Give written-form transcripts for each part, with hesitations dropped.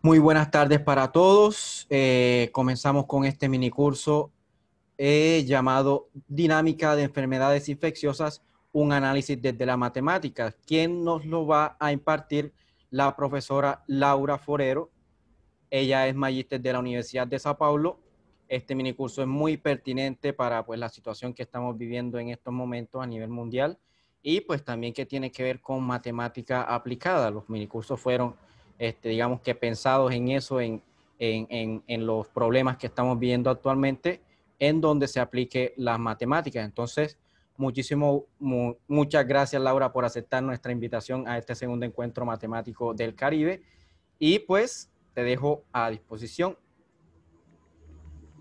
Muy buenas tardes para todos. Comenzamos con este mini curso llamado Dinámica de Enfermedades Infecciosas, un análisis desde la matemática. ¿Quién nos lo va a impartir? La profesora Laura Forero. Ella es magíster de la Universidad de Sao Paulo. Este mini curso es muy pertinente para pues, la situación que estamos viviendo en estos momentos a nivel mundial y pues también que tiene que ver con matemática aplicada. Los minicursos fueron, digamos que pensados en eso, en los problemas que estamos viendo actualmente, en donde se aplique las matemáticas. Entonces, muchas gracias, Laura, por aceptar nuestra invitación a este segundo encuentro matemático del Caribe. Y pues te dejo a disposición.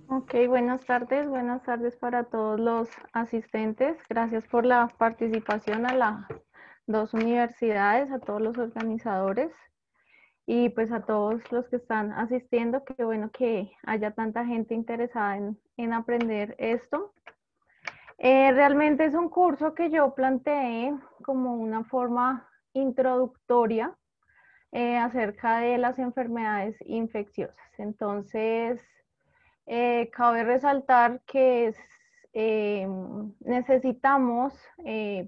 Ok, buenas tardes para todos los asistentes. Gracias por la participación a las dos universidades, a todos los organizadores y pues a todos los que están asistiendo. Qué bueno que haya tanta gente interesada en aprender esto. Realmente es un curso que yo planteé como una forma introductoria acerca de las enfermedades infecciosas. Entonces, cabe resaltar que necesitamos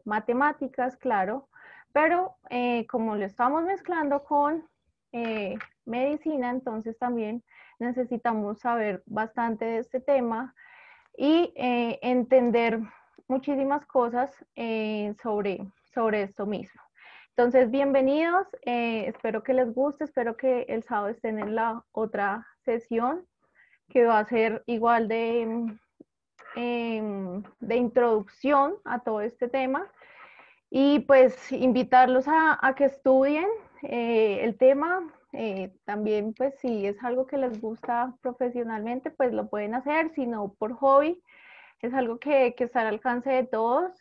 matemáticas, claro, pero como lo estamos mezclando con medicina, entonces también necesitamos saber bastante de este tema y entender muchísimas cosas sobre esto mismo. Entonces, bienvenidos, espero que les guste, espero que el sábado estén en la otra sesión que va a ser igual de introducción a todo este tema y pues invitarlos a que estudien el tema. También pues si es algo que les gusta profesionalmente pues lo pueden hacer, si no por hobby, es algo que está al alcance de todos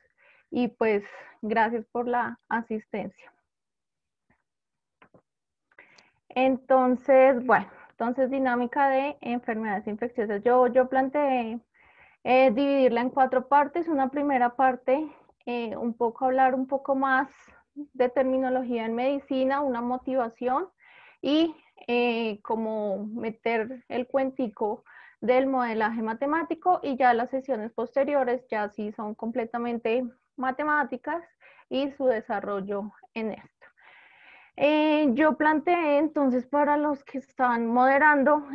y pues gracias por la asistencia. Entonces, bueno, entonces dinámica de enfermedades infecciosas. Yo planteé dividirla en cuatro partes. Una primera parte, hablar un poco más de terminología en medicina, una motivación y como meter el cuentico del modelaje matemático y ya las sesiones posteriores ya sí son completamente matemáticas y su desarrollo en esto. Yo planteé entonces para los que están moderando,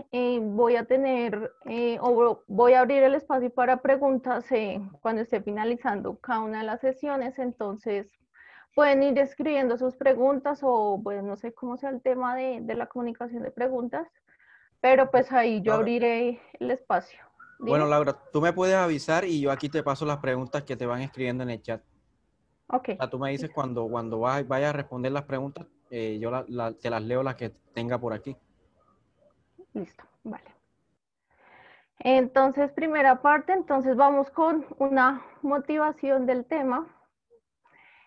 voy a tener o voy a abrir el espacio para preguntas cuando esté finalizando cada una de las sesiones, entonces pueden ir escribiendo sus preguntas o bueno, no sé cómo sea el tema de la comunicación de preguntas, pero pues ahí yo Laura. abriré el espacio. Bueno, Dime. Laura, tú me puedes avisar y yo aquí te paso las preguntas que te van escribiendo en el chat. Ok, O sea, tú me dices cuando vayas a responder las preguntas, yo te las leo las que tenga por aquí. listo, vale. Entonces, primera parte, entonces vamos con una motivación del tema.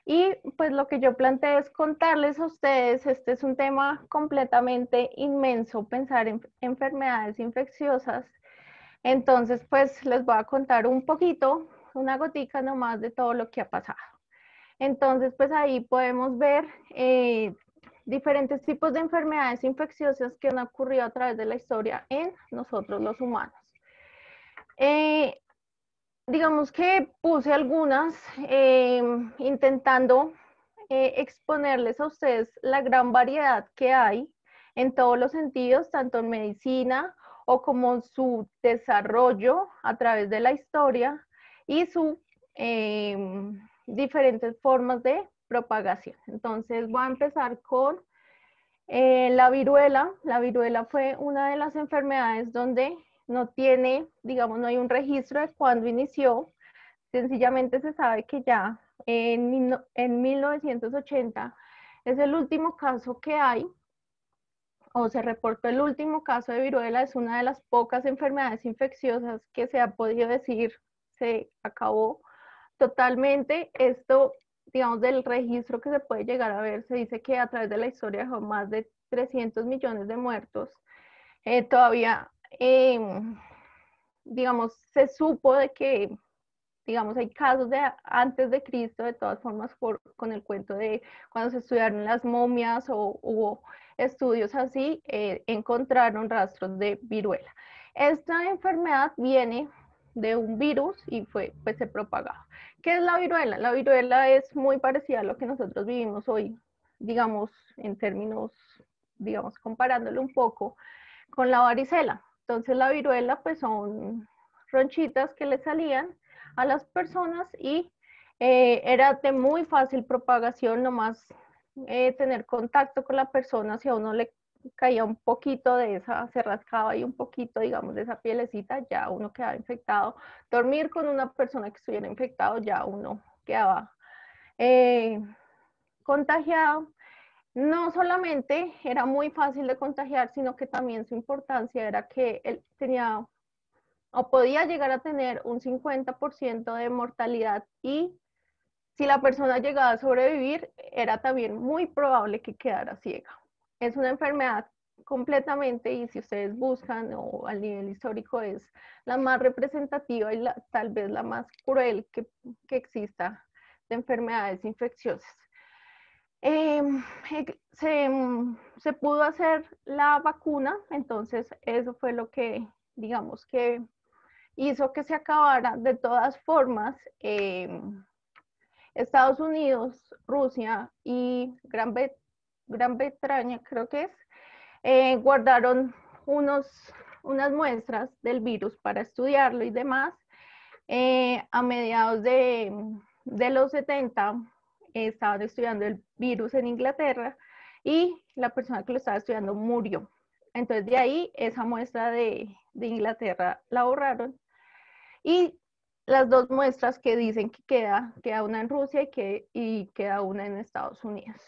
Y pues lo que yo planteo es contarles a ustedes, este es un tema completamente inmenso, pensar en enfermedades infecciosas. Entonces, pues les voy a contar un poquito, una gotica nomás de todo lo que ha pasado. Entonces, pues ahí podemos ver diferentes tipos de enfermedades infecciosas que han ocurrido a través de la historia en nosotros los humanos. Eh, digamos que puse algunas intentando exponerles a ustedes la gran variedad que hay en todos los sentidos, tanto en medicina o como su desarrollo a través de la historia y sus diferentes formas de propagación. Entonces voy a empezar con la viruela. La viruela fue una de las enfermedades donde no tiene, digamos, no hay un registro de cuándo inició. Sencillamente se sabe que ya en 1980 es el último caso que hay, o se reportó el último caso de viruela, es una de las pocas enfermedades infecciosas que se ha podido decir se acabó totalmente. Esto, digamos, del registro que se puede llegar a ver, se dice que a través de la historia dejó más de 300 millones de muertos. Todavía, digamos, se supo de que digamos, hay casos de antes de Cristo, de todas formas, con el cuento de cuando se estudiaron las momias o hubo estudios así, encontraron rastros de viruela. Esta enfermedad viene de un virus y pues se propagaba. ¿Qué es la viruela? La viruela es muy parecida a lo que nosotros vivimos hoy, digamos, en términos, digamos, comparándolo un poco con la varicela. Entonces la viruela pues son ronchitas que le salían a las personas y era de muy fácil propagación, nomás tener contacto con la persona, si a uno le caía un poquito de esa, se rascaba ahí un poquito, digamos, de esa pielecita, ya uno quedaba infectado. Dormir con una persona que estuviera infectado, ya uno quedaba contagiado. No solamente era muy fácil de contagiar, sino que también su importancia era que él tenía o podía llegar a tener un 50% de mortalidad y si la persona llegaba a sobrevivir, era también muy probable que quedara ciega. Es una enfermedad completamente, y si ustedes buscan o al nivel histórico, es la más representativa y tal vez la más cruel que exista de enfermedades infecciosas. Eh, se pudo hacer la vacuna, entonces eso fue lo que, digamos, que hizo que se acabara. De todas formas, Estados Unidos, Rusia y Gran Bretaña, creo que es, guardaron unas muestras del virus para estudiarlo y demás. A mediados de los 70 estaban estudiando el virus en Inglaterra y la persona que lo estaba estudiando murió. Entonces de ahí esa muestra de Inglaterra la borraron y las dos muestras que dicen que queda una en Rusia y queda una en Estados Unidos.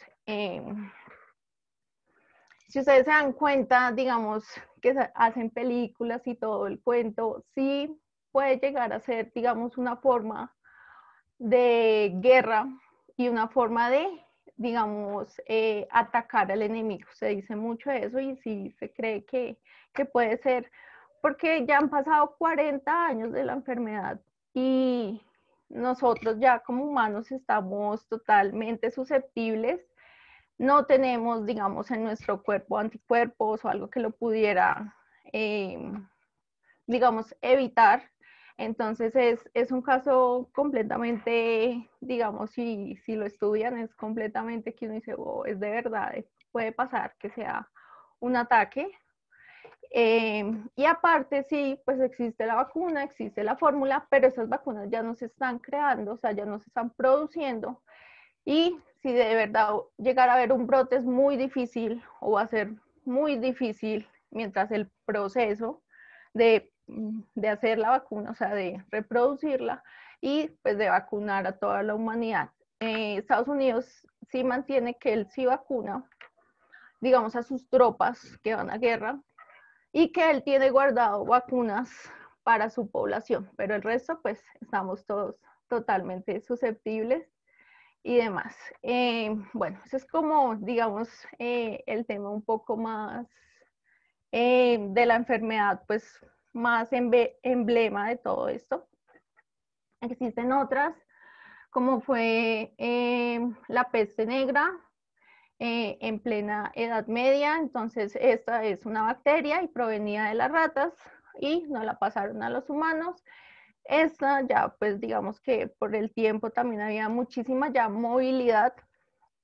Si ustedes se dan cuenta, digamos, que hacen películas y todo el cuento, sí puede llegar a ser, digamos, una forma de guerra y una forma de, digamos, atacar al enemigo. Se dice mucho eso y sí se cree que puede ser, porque ya han pasado 40 años de la enfermedad y nosotros ya como humanos estamos totalmente susceptibles. No tenemos, digamos, en nuestro cuerpo anticuerpos o algo que lo pudiera, digamos, evitar. Entonces es un caso completamente, digamos, si lo estudian, es completamente que uno dice, oh, es de verdad, puede pasar que sea un ataque. Y aparte, sí, pues existe la vacuna, existe la fórmula, pero esas vacunas ya no se están creando, o sea, ya no se están produciendo. Y si de verdad llegar a haber un brote es muy difícil o va a ser muy difícil mientras el proceso de hacer la vacuna, o sea, de reproducirla y pues de vacunar a toda la humanidad. Estados Unidos sí mantiene que él sí vacuna, digamos, a sus tropas que van a guerra y que él tiene guardado vacunas para su población, pero el resto pues estamos todos totalmente susceptibles y demás. Bueno, eso es como, digamos, el tema un poco más de la enfermedad, pues más emblema de todo esto. Existen otras, como fue la peste negra en plena Edad Media. Entonces, esta es una bacteria y provenía de las ratas y no la pasaron a los humanos. Esta ya, pues digamos que por el tiempo también había muchísima ya movilidad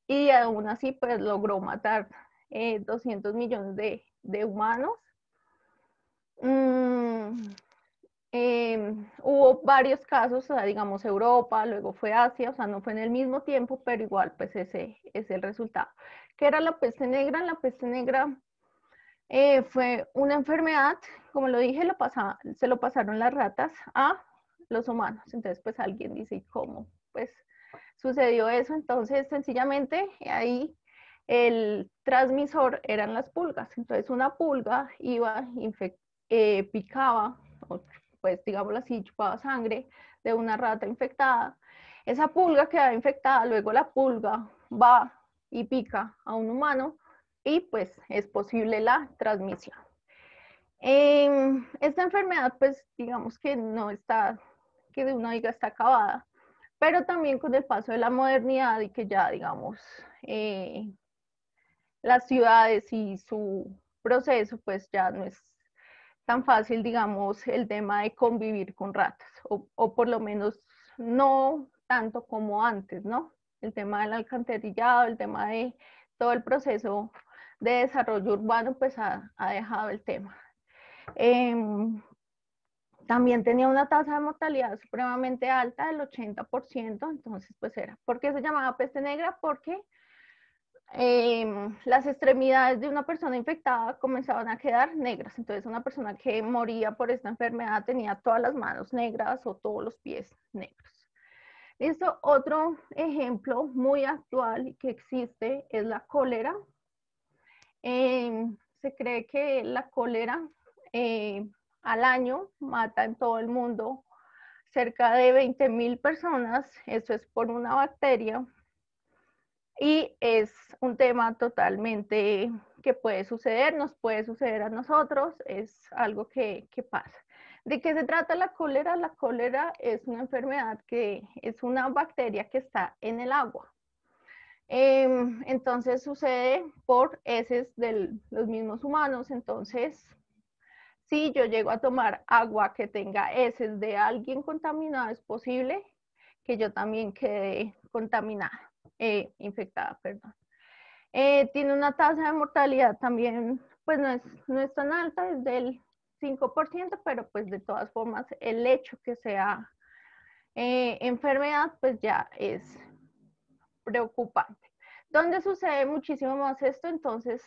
y aún así pues logró matar 200 millones de humanos. Hubo varios casos, o sea, digamos Europa, luego fue Asia, o sea, no fue en el mismo tiempo, pero igual pues ese es el resultado. ¿Qué era la peste negra? La peste negra fue una enfermedad, como lo dije, se lo pasaron las ratas a los humanos. Entonces pues alguien dice, ¿cómo? Pues sucedió eso. Entonces sencillamente ahí el transmisor eran las pulgas. Entonces una pulga iba, picaba, o pues digámoslo así, chupaba sangre de una rata infectada. Esa pulga queda infectada, luego la pulga va y pica a un humano y pues es posible la transmisión. Esta enfermedad pues digamos que no está que uno diga está acabada, pero también con el paso de la modernidad y que ya, digamos, las ciudades y su proceso, pues ya no es tan fácil, digamos, el tema de convivir con ratas, o por lo menos no tanto como antes, ¿no? El tema del alcantarillado, el tema de todo el proceso de desarrollo urbano, pues ha dejado el tema. También tenía una tasa de mortalidad supremamente alta, del 80%, entonces pues era. ¿Por qué se llamaba peste negra? Porque las extremidades de una persona infectada comenzaban a quedar negras. Entonces una persona que moría por esta enfermedad tenía todas las manos negras o todos los pies negros. Listo, otro ejemplo muy actual y que existe es la cólera. Se cree que la cólera al año mata en todo el mundo cerca de 20,000 personas. Eso es por una bacteria. Y es un tema totalmente que puede suceder, nos puede suceder a nosotros, es algo que pasa. ¿De qué se trata la cólera? La cólera es una enfermedad que es una bacteria que está en el agua. Entonces sucede por heces de los mismos humanos. Entonces, si yo llego a tomar agua que tenga heces de alguien contaminado, es posible que yo también quede contaminada, infectada, perdón. Tiene una tasa de mortalidad también, pues no es tan alta, es del 5%, pero pues de todas formas el hecho que sea enfermedad, pues ya es preocupante. ¿Dónde sucede muchísimo más esto? Entonces,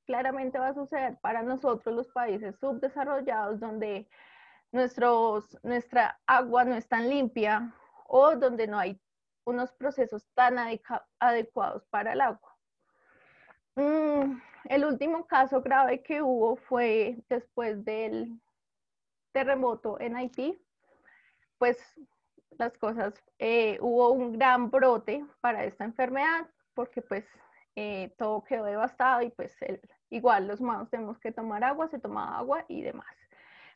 claramente va a suceder para nosotros los países subdesarrollados, donde nuestra agua no es tan limpia o donde no hay unos procesos tan adecuados para el agua. El último caso grave que hubo fue después del terremoto en Haití. Pues las cosas, hubo un gran brote para esta enfermedad porque pues todo quedó devastado y pues igual los humanos tenemos que tomar agua, se tomaba agua y demás.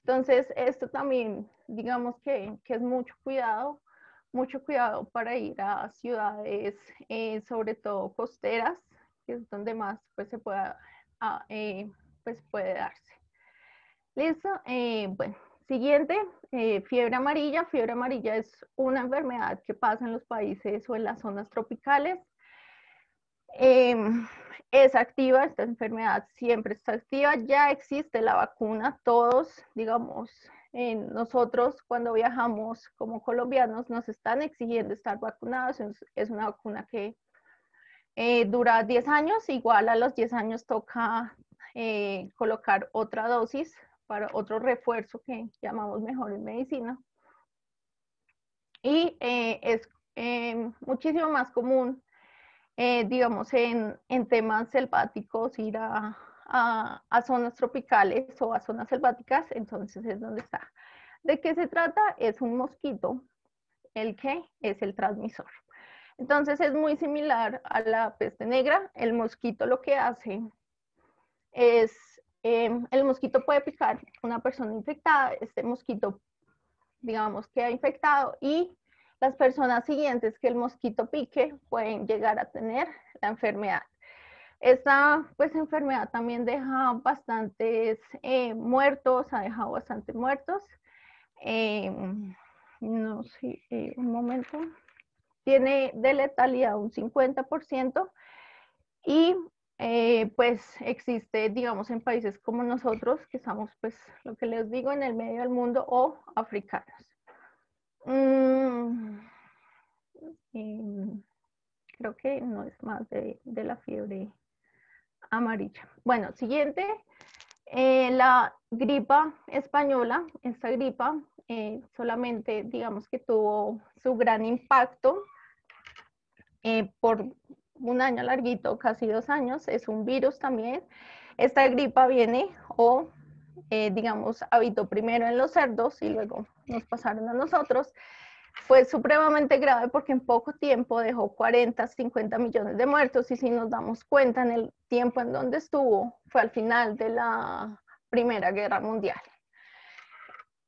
Entonces esto también digamos que es mucho cuidado para ir a ciudades, sobre todo costeras, que es donde más pues se pueda, pues puede darse. Listo, bueno, siguiente, fiebre amarilla. Fiebre amarilla es una enfermedad que pasa en los países o en las zonas tropicales. Es activa, esta enfermedad siempre está activa, ya existe la vacuna, todos, digamos, nosotros cuando viajamos como colombianos nos están exigiendo estar vacunados, es una vacuna que dura 10 años, igual a los 10 años toca colocar otra dosis para otro refuerzo que llamamos mejor en medicina. Y es muchísimo más común, digamos, en temas selváticos, ir a zonas tropicales o a zonas selváticas, entonces es donde está. ¿De qué se trata? Es un mosquito el que es el transmisor. Entonces es muy similar a la peste negra. El mosquito lo que hace es, el mosquito puede picar una persona infectada, este mosquito, digamos, queda infectado y las personas siguientes que el mosquito pique pueden llegar a tener la enfermedad. Esta pues enfermedad también deja bastantes muertos, ha dejado bastantes muertos. No sé, un momento. Tiene de letalidad un 50% y pues existe, digamos, en países como nosotros, que estamos, pues, lo que les digo, en el medio del mundo o africanos. Creo que no es más de la fiebre amarilla. Bueno, siguiente, la gripa española. Esta gripa solamente, digamos que tuvo su gran impacto por un año larguito, casi 2 años, es un virus también. Esta gripa viene o, digamos, habitó primero en los cerdos y luego nos pasaron a nosotros. Fue supremamente grave porque en poco tiempo dejó 40, 50 millones de muertos y si nos damos cuenta en el tiempo en donde estuvo, fue al final de la Primera Guerra Mundial.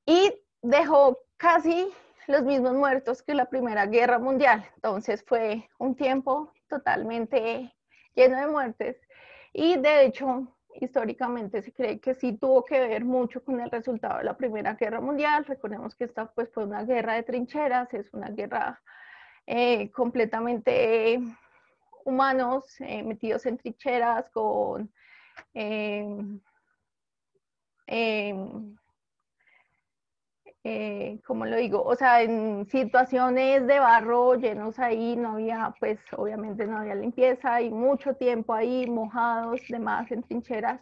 Y dejó casi los mismos muertos que la Primera Guerra Mundial. Entonces fue un tiempo totalmente lleno de muertes y de hecho históricamente se cree que sí tuvo que ver mucho con el resultado de la Primera Guerra Mundial. Recordemos que esta pues, fue una guerra de trincheras, es una guerra completamente humanos metidos en trincheras con ¿cómo lo digo? O sea, en situaciones de barro llenos ahí, no había, pues obviamente no había limpieza y mucho tiempo ahí mojados, demás en trincheras.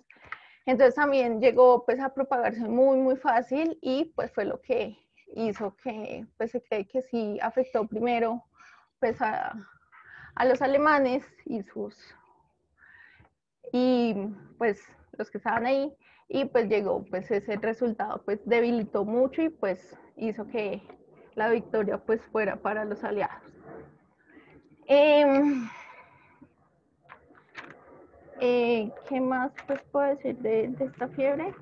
Entonces también llegó pues a propagarse muy, muy fácil y pues fue lo que hizo que pues se cree que sí afectó primero pues a los alemanes y pues los que estaban ahí y pues llegó pues ese resultado pues debilitó mucho y pues hizo que la victoria pues fuera para los aliados. ¿Qué más pues puedo decir de esta fiebre?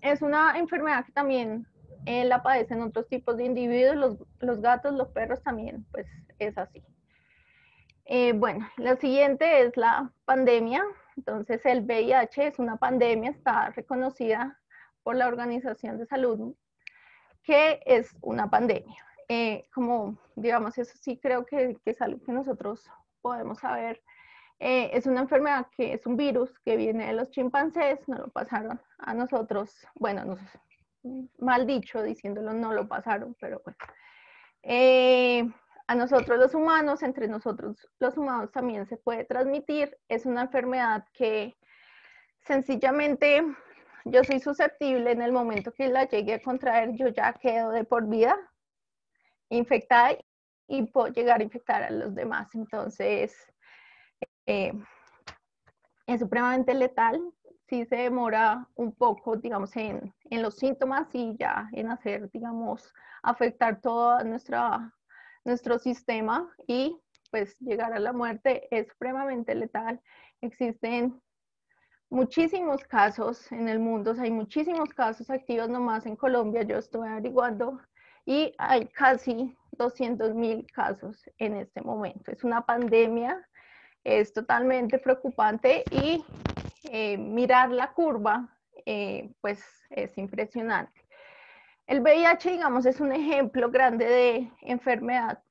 Es una enfermedad que también la padecen otros tipos de individuos, los gatos, los perros también, pues es así. Bueno, la siguiente es la pandemia. Entonces, el VIH es una pandemia, está reconocida por la Organización de Salud, que es una pandemia. Como, digamos, eso sí creo que es algo que nosotros podemos saber. Es una enfermedad que es un virus que viene de los chimpancés, nos lo pasaron a nosotros, bueno, mal dicho, diciéndolo, no lo pasaron, pero bueno. A nosotros los humanos, entre nosotros los humanos también se puede transmitir. Es una enfermedad que sencillamente yo soy susceptible en el momento que la llegue a contraer, yo ya quedo de por vida infectada y puedo llegar a infectar a los demás. Entonces, es supremamente letal. Sí se demora un poco, digamos, en los síntomas y ya en hacer, digamos, afectar todo nuestro sistema y pues llegar a la muerte es supremamente letal. Existen muchísimos casos en el mundo, o sea, hay muchísimos casos activos nomás en Colombia, yo estoy averiguando, y hay casi 200.000 casos en este momento. Es una pandemia, es totalmente preocupante y mirar la curva, pues es impresionante. El VIH, digamos, es un ejemplo grande de enfermedad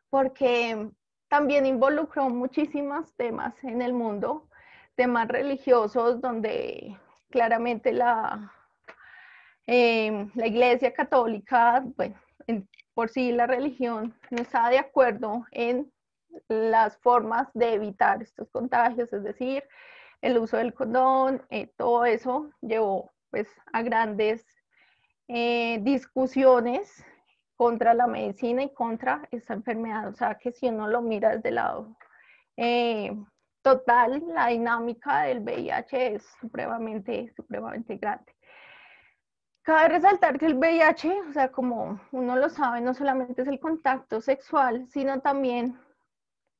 porque también involucró muchísimos temas en el mundo, temas religiosos donde claramente la Iglesia Católica, bueno, por sí la religión no está de acuerdo en las formas de evitar estos contagios, es decir, el uso del condón, todo eso llevó pues a grandes discusiones contra la medicina y contra esta enfermedad. O sea que si uno lo mira desde el lado total, la dinámica del VIH es supremamente, supremamente grande. Cabe resaltar que el VIH, o sea, como uno lo sabe, no solamente es el contacto sexual, sino también,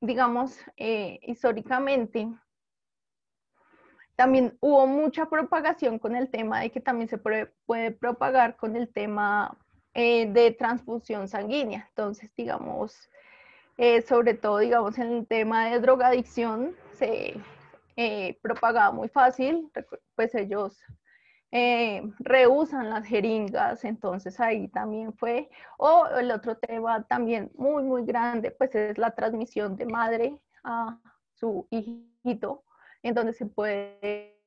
digamos, históricamente, también hubo mucha propagación con el tema de que también se puede propagar con el tema de transfusión sanguínea. Entonces, digamos, sobre todo, digamos, en el tema de drogadicción, se propagaba muy fácil, pues ellos reusan las jeringas, entonces ahí también fue. O el otro tema también muy, muy grande, pues es la transmisión de madre a su hijito, en donde se puede,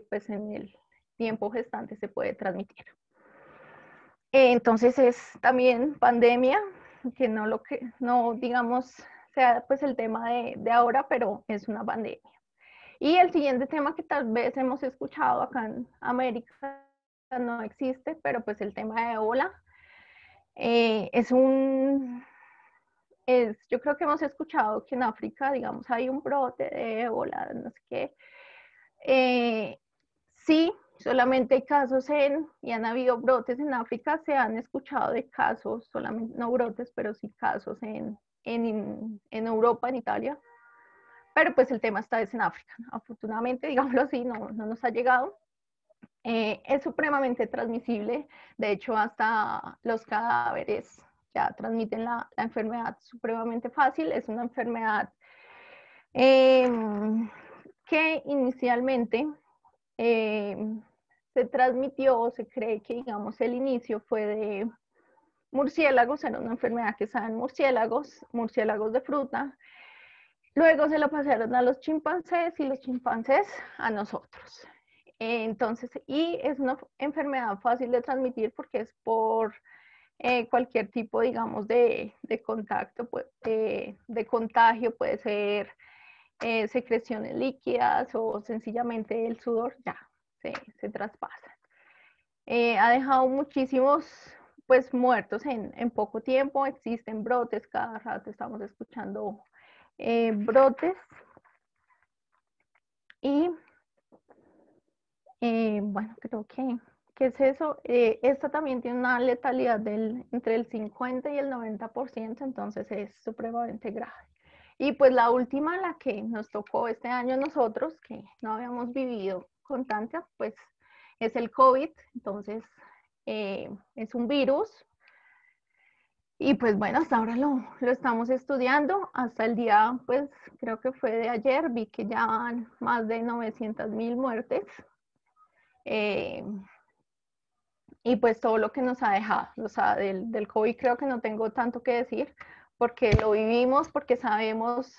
pues en el tiempo gestante se puede transmitir. Entonces es también pandemia, que no digamos sea pues el tema de ahora, pero es una pandemia. Y el siguiente tema que tal vez hemos escuchado acá en América no existe, pero pues el tema de ébola yo creo que hemos escuchado que en África, digamos, hay un brote de ébola, no sé qué. Sí, solamente hay casos y han habido brotes en África, se han escuchado de casos, solamente no brotes, pero sí casos en Europa, en Italia, pero pues el tema está en África. Afortunadamente, digámoslo así, no nos ha llegado. Es supremamente transmisible, de hecho hasta los cadáveres ya transmiten la enfermedad supremamente fácil. Es una enfermedad que inicialmente se transmitió, o se cree que, digamos, el inicio fue de murciélagos. Era una enfermedad que estaba en murciélagos de fruta. Luego se lo pasaron a los chimpancés y los chimpancés a nosotros. Entonces, y es una enfermedad fácil de transmitir porque es por cualquier tipo, digamos, de contacto, de contagio. Puede ser secreciones líquidas o sencillamente el sudor, ya se traspasa. Ha dejado muchísimos pues muertos en poco tiempo. Existen brotes, cada rato estamos escuchando brotes. Y bueno, creo que es eso. Esta también tiene una letalidad entre el 50 y el 90%, entonces es supremamente grave. Y pues la última, la que nos tocó este año a nosotros, que no habíamos vivido con tanta, pues es el COVID. Entonces es un virus. Y pues bueno, hasta ahora lo estamos estudiando. Hasta el día, pues creo que fue de ayer, vi que ya van más de 900.000 muertes. Y pues todo lo que nos ha dejado, o sea, del COVID creo que no tengo tanto que decir, porque lo vivimos, porque sabemos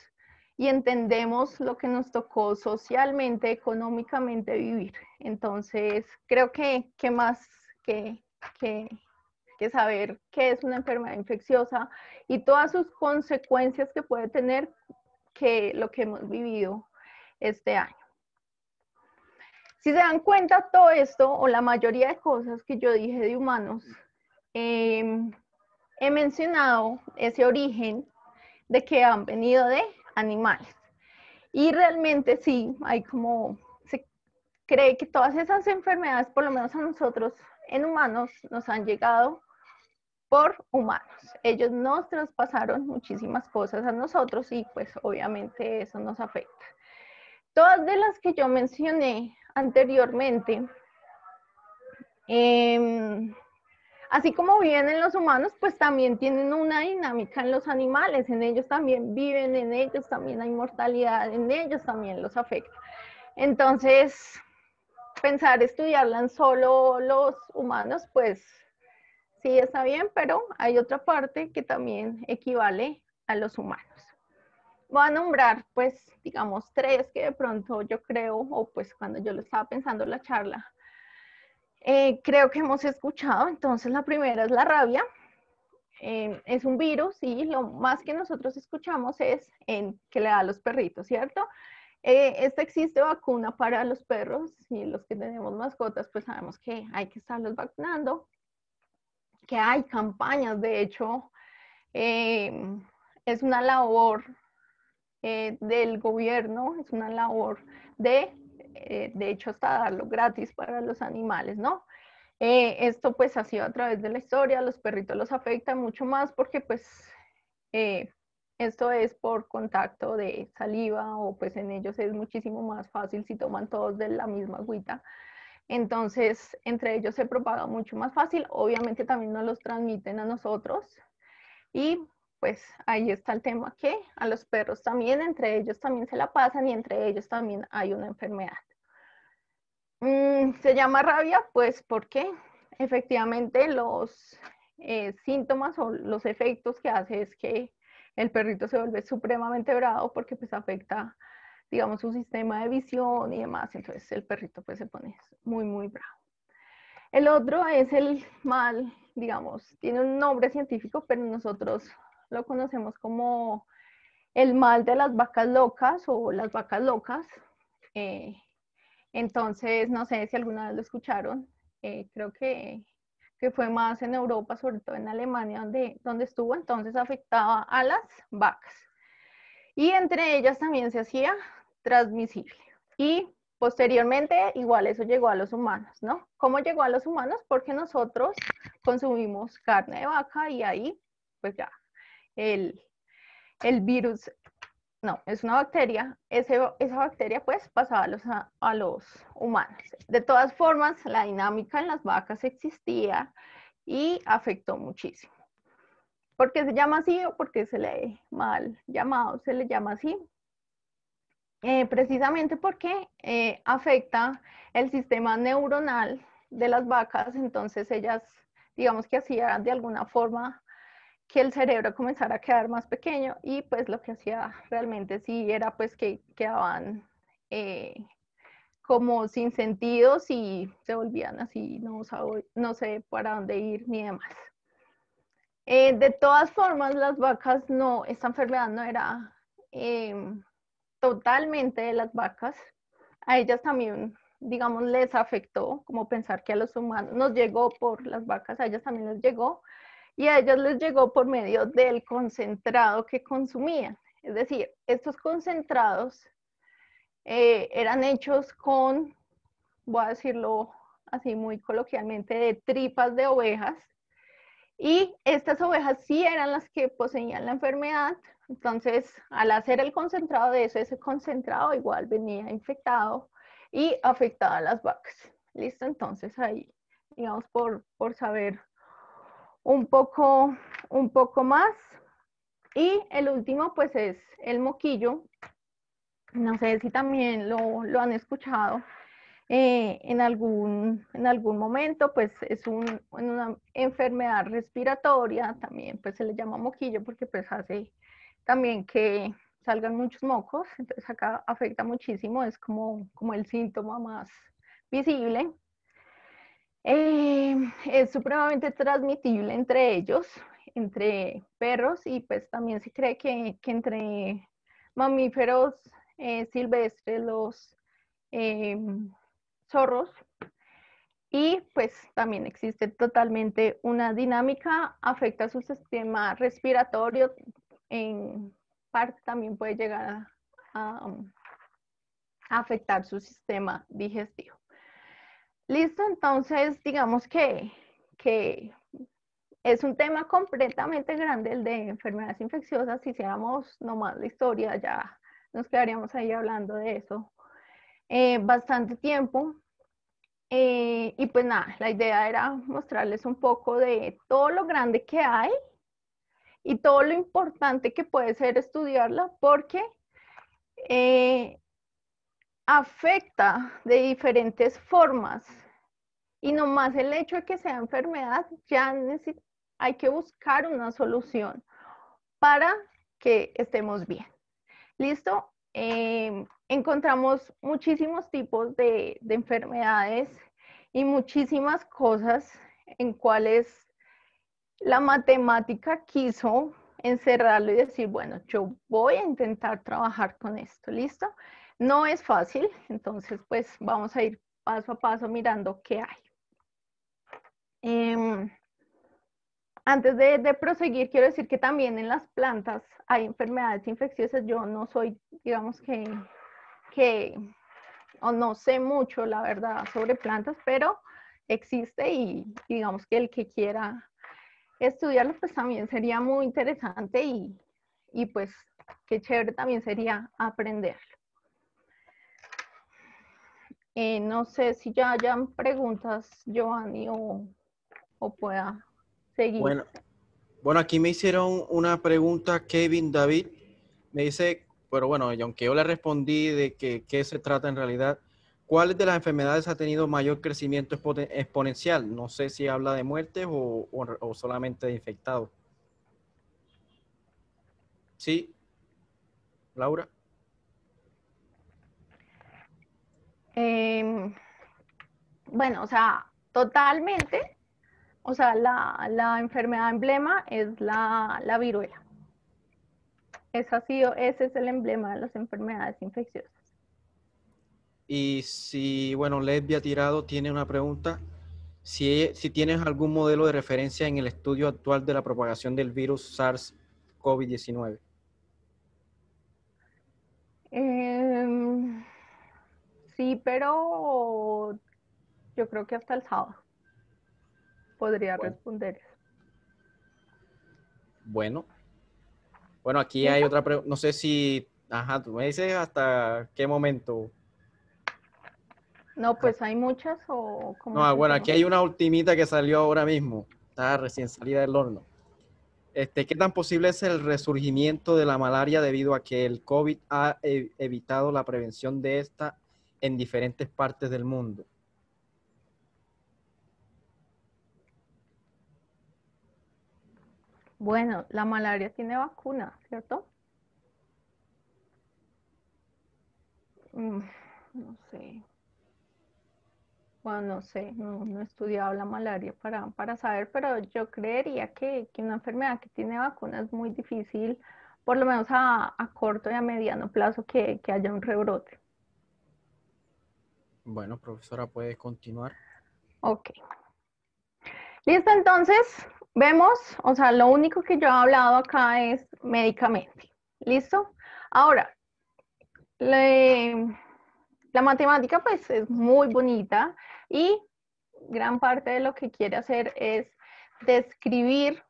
y entendemos lo que nos tocó socialmente, económicamente vivir. Entonces, creo que más que, que, que saber qué es una enfermedad infecciosa y todas sus consecuencias que puede tener, que lo que hemos vivido este año. Si se dan cuenta, todo esto, o la mayoría de cosas que yo dije de humanos, he mencionado ese origen de que han venido de animales. Y realmente sí, hay como, se cree que todas esas enfermedades, por lo menos a nosotros en humanos, nos han llegado por humanos. Ellos nos traspasaron muchísimas cosas a nosotros y pues obviamente eso nos afecta. Todas de las que yo mencioné anteriormente, así como viven en los humanos, pues también tienen una dinámica en los animales. En ellos también viven, en ellos también hay mortalidad, en ellos también los afecta. Entonces, pensar estudiarla en solo los humanos, pues sí está bien, pero hay otra parte que también equivale a los humanos. Voy a nombrar, pues, digamos, 3 que de pronto yo creo, o pues cuando yo lo estaba pensando en la charla, creo que hemos escuchado. Entonces, la primera es la rabia. Es un virus y lo más que nosotros escuchamos es que le da a los perritos, ¿cierto? Esta existe vacuna para los perros y los que tenemos mascotas, pues sabemos que hay que estarlos vacunando, que hay campañas. De hecho, es una labor del gobierno, es una labor de hecho, hasta darlo gratis para los animales, ¿no? Esto pues ha sido a través de la historia. Los perritos los afecta mucho más porque pues esto es por contacto de saliva, o pues en ellos es muchísimo más fácil si toman todos de la misma agüita. Entonces, entre ellos se propaga mucho más fácil. Obviamente también nos los transmiten a nosotros. Y pues ahí está el tema, que a los perros también, entre ellos también se la pasan y entre ellos también hay una enfermedad. Se llama rabia, pues porque efectivamente los síntomas o los efectos que hace es que el perrito se vuelve supremamente bravo porque pues afecta, digamos, su sistema de visión y demás. Entonces el perrito pues se pone muy, muy bravo. El otro es el mal, digamos, tiene un nombre científico, pero nosotros lo conocemos como el mal de las vacas locas o las vacas locas. Entonces, no sé si alguna vez lo escucharon. Creo que fue más en Europa, sobre todo en Alemania, donde estuvo. Entonces afectaba a las vacas. Y entre ellas también se hacía transmisible. Y posteriormente, igual eso llegó a los humanos, ¿no? ¿Cómo llegó a los humanos? Porque nosotros consumimos carne de vaca y ahí, pues ya, el virus no, es una bacteria. Esa bacteria pues pasaba a los humanos. De todas formas, la dinámica en las vacas existía y afectó muchísimo. ¿Por qué se llama así o por qué se le mal llamado? Se le llama así precisamente porque afecta el sistema neuronal de las vacas, entonces ellas, digamos que hacían de alguna forma que el cerebro comenzara a quedar más pequeño y pues lo que hacía realmente sí era pues que quedaban como sin sentidos y se volvían así, no sé para dónde ir ni demás. De todas formas, las vacas no, esta enfermedad no era totalmente de las vacas. A ellas también, digamos, les afectó, como pensar que a los humanos nos llegó por las vacas, a ellas también les llegó, y a ellas les llegó por medio del concentrado que consumían. Es decir, estos concentrados eran hechos con, voy a decirlo así muy coloquialmente, de tripas de ovejas, y estas ovejas sí eran las que poseían la enfermedad, entonces al hacer el concentrado de eso, ese concentrado igual venía infectado y afectaba a las vacas. ¿Listo? Entonces ahí, digamos, por saber un poco más. Y el último pues es el moquillo. No sé si también lo han escuchado en algún momento, pues es una enfermedad respiratoria, también pues se le llama moquillo porque pues hace también que salgan muchos mocos, entonces acá afecta muchísimo, es como el síntoma más visible. Es supremamente transmitible entre ellos, entre perros y pues también se cree que entre mamíferos silvestres, los eh, zorros, y pues también existe totalmente una dinámica, afecta su sistema respiratorio, en parte también puede llegar a afectar su sistema digestivo. Listo, entonces digamos que es un tema completamente grande el de enfermedades infecciosas. Si hiciéramos nomás la historia, ya nos quedaríamos ahí hablando de eso bastante tiempo. Y pues nada, la idea era mostrarles un poco de todo lo grande que hay y todo lo importante que puede ser estudiarla porque eh, afecta de diferentes formas y nomás el hecho de que sea enfermedad ya hay que buscar una solución para que estemos bien. ¿Listo? Encontramos muchísimos tipos de enfermedades y muchísimas cosas en cuales la matemática quiso encerrarlo y decir, bueno, yo voy a intentar trabajar con esto, ¿listo? No es fácil, entonces pues vamos a ir paso a paso mirando qué hay. Antes de proseguir, quiero decir que también en las plantas hay enfermedades infecciosas. Yo no soy, digamos que o no sé mucho, la verdad, sobre plantas, pero existe y digamos que el que quiera estudiarlo, pues también sería muy interesante y pues qué chévere también sería aprenderlo. No sé si ya hayan preguntas, Giovanni, o pueda seguir. Bueno, bueno, aquí me hicieron una pregunta Kevin David. Me dice, pero bueno, y aunque yo le respondí de que qué se trata en realidad, ¿cuál de las enfermedades ha tenido mayor crecimiento exponencial? No sé si habla de muertes o solamente de infectados. Sí, Laura. Bueno, o sea, totalmente, o sea, la enfermedad emblema es la viruela. Ese es el emblema de las enfermedades infecciosas. Y si, bueno, Lesbia Tirado tiene una pregunta. Si tienes algún modelo de referencia en el estudio actual de la propagación del virus SARS-CoV-19. Eh, sí, pero yo creo que hasta el sábado podría Bueno, responder eso. bueno, bueno, aquí hay ¿Listo? otra pregunta. No sé si Ajá, tú me dices hasta qué momento. No, pues hay muchas o cómo es No, el bueno, aquí tema. hay una ultimita que salió ahora mismo. Está recién salida del horno. ¿Qué tan posible es el resurgimiento de la malaria debido a que el COVID ha evitado la prevención de esta en diferentes partes del mundo? Bueno, la malaria tiene vacuna, ¿cierto? Mm, no sé. Bueno, no sé, no he estudiado la malaria para saber, pero yo creería que una enfermedad que tiene vacuna es muy difícil, por lo menos a corto y a mediano plazo, que haya un rebrote. Bueno, profesora, puede continuar. Ok. Listo, entonces vemos, o sea, lo único que yo he hablado acá es médicamente. ¿Listo? Ahora, la matemática pues es muy bonita y gran parte de lo que quiere hacer es describir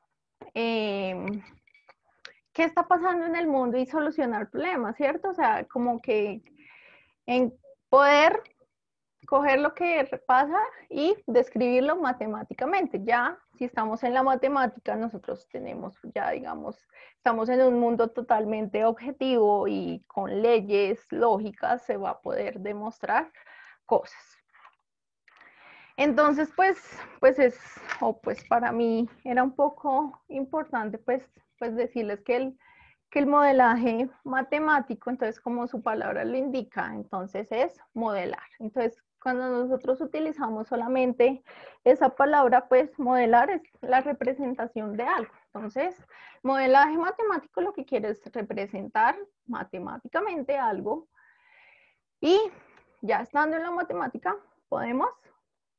qué está pasando en el mundo y solucionar problemas, ¿cierto? O sea, como que en poder coger lo que pasa y describirlo matemáticamente. Ya, si estamos en la matemática, nosotros tenemos, ya digamos, estamos en un mundo totalmente objetivo y con leyes lógicas se va a poder demostrar cosas. Entonces, pues es, o pues para mí era un poco importante, pues decirles que el modelaje matemático, entonces como su palabra lo indica, entonces es modelar. Entonces, cuando nosotros utilizamos solamente esa palabra, pues modelar es la representación de algo. Entonces, modelaje matemático lo que quiere es representar matemáticamente algo y ya estando en la matemática podemos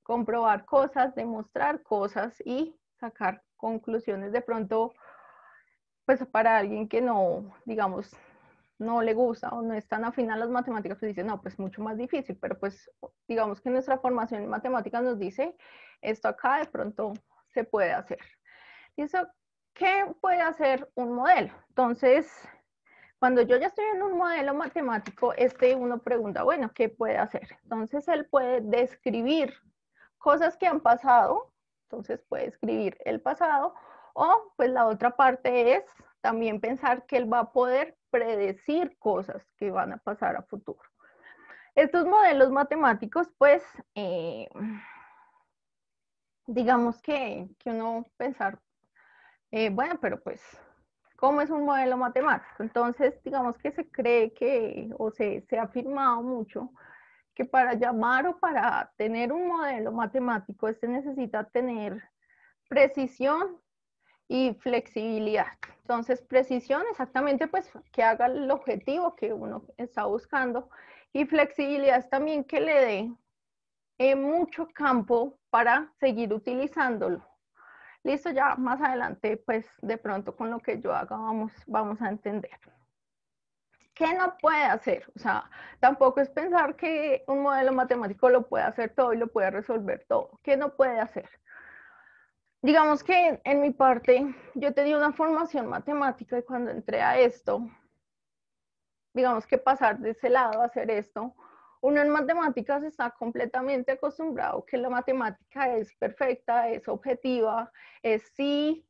comprobar cosas, demostrar cosas y sacar conclusiones de pronto, pues para alguien que no, digamos, no le gusta o no es tan afín a las matemáticas, pues dice, no, pues mucho más difícil, pero pues digamos que nuestra formación en matemáticas nos dice, esto acá de pronto se puede hacer. ¿Y eso qué puede hacer un modelo? Entonces, cuando yo ya estoy en un modelo matemático, uno pregunta, bueno, ¿qué puede hacer? Entonces, él puede describir cosas que han pasado, entonces puede escribir el pasado, o pues la otra parte es también pensar que él va a poder predecir cosas que van a pasar a futuro. Estos modelos matemáticos, pues, digamos que uno pensar, bueno, pero pues, ¿cómo es un modelo matemático? Entonces, digamos que se cree que, o se ha afirmado mucho, que para llamar o para tener un modelo matemático, este necesita tener precisión y flexibilidad. Entonces, precisión exactamente pues que haga el objetivo que uno está buscando y flexibilidad es también que le dé mucho campo para seguir utilizándolo. Listo, ya más adelante pues de pronto con lo que yo haga vamos a entender. ¿Qué no puede hacer? O sea, tampoco es pensar que un modelo matemático lo puede hacer todo y lo puede resolver todo. ¿Qué no puede hacer? Digamos que en mi parte, yo tenía una formación matemática y cuando entré a esto, digamos que pasar de ese lado a hacer esto, uno en matemáticas está completamente acostumbrado que la matemática es perfecta, es objetiva, es sí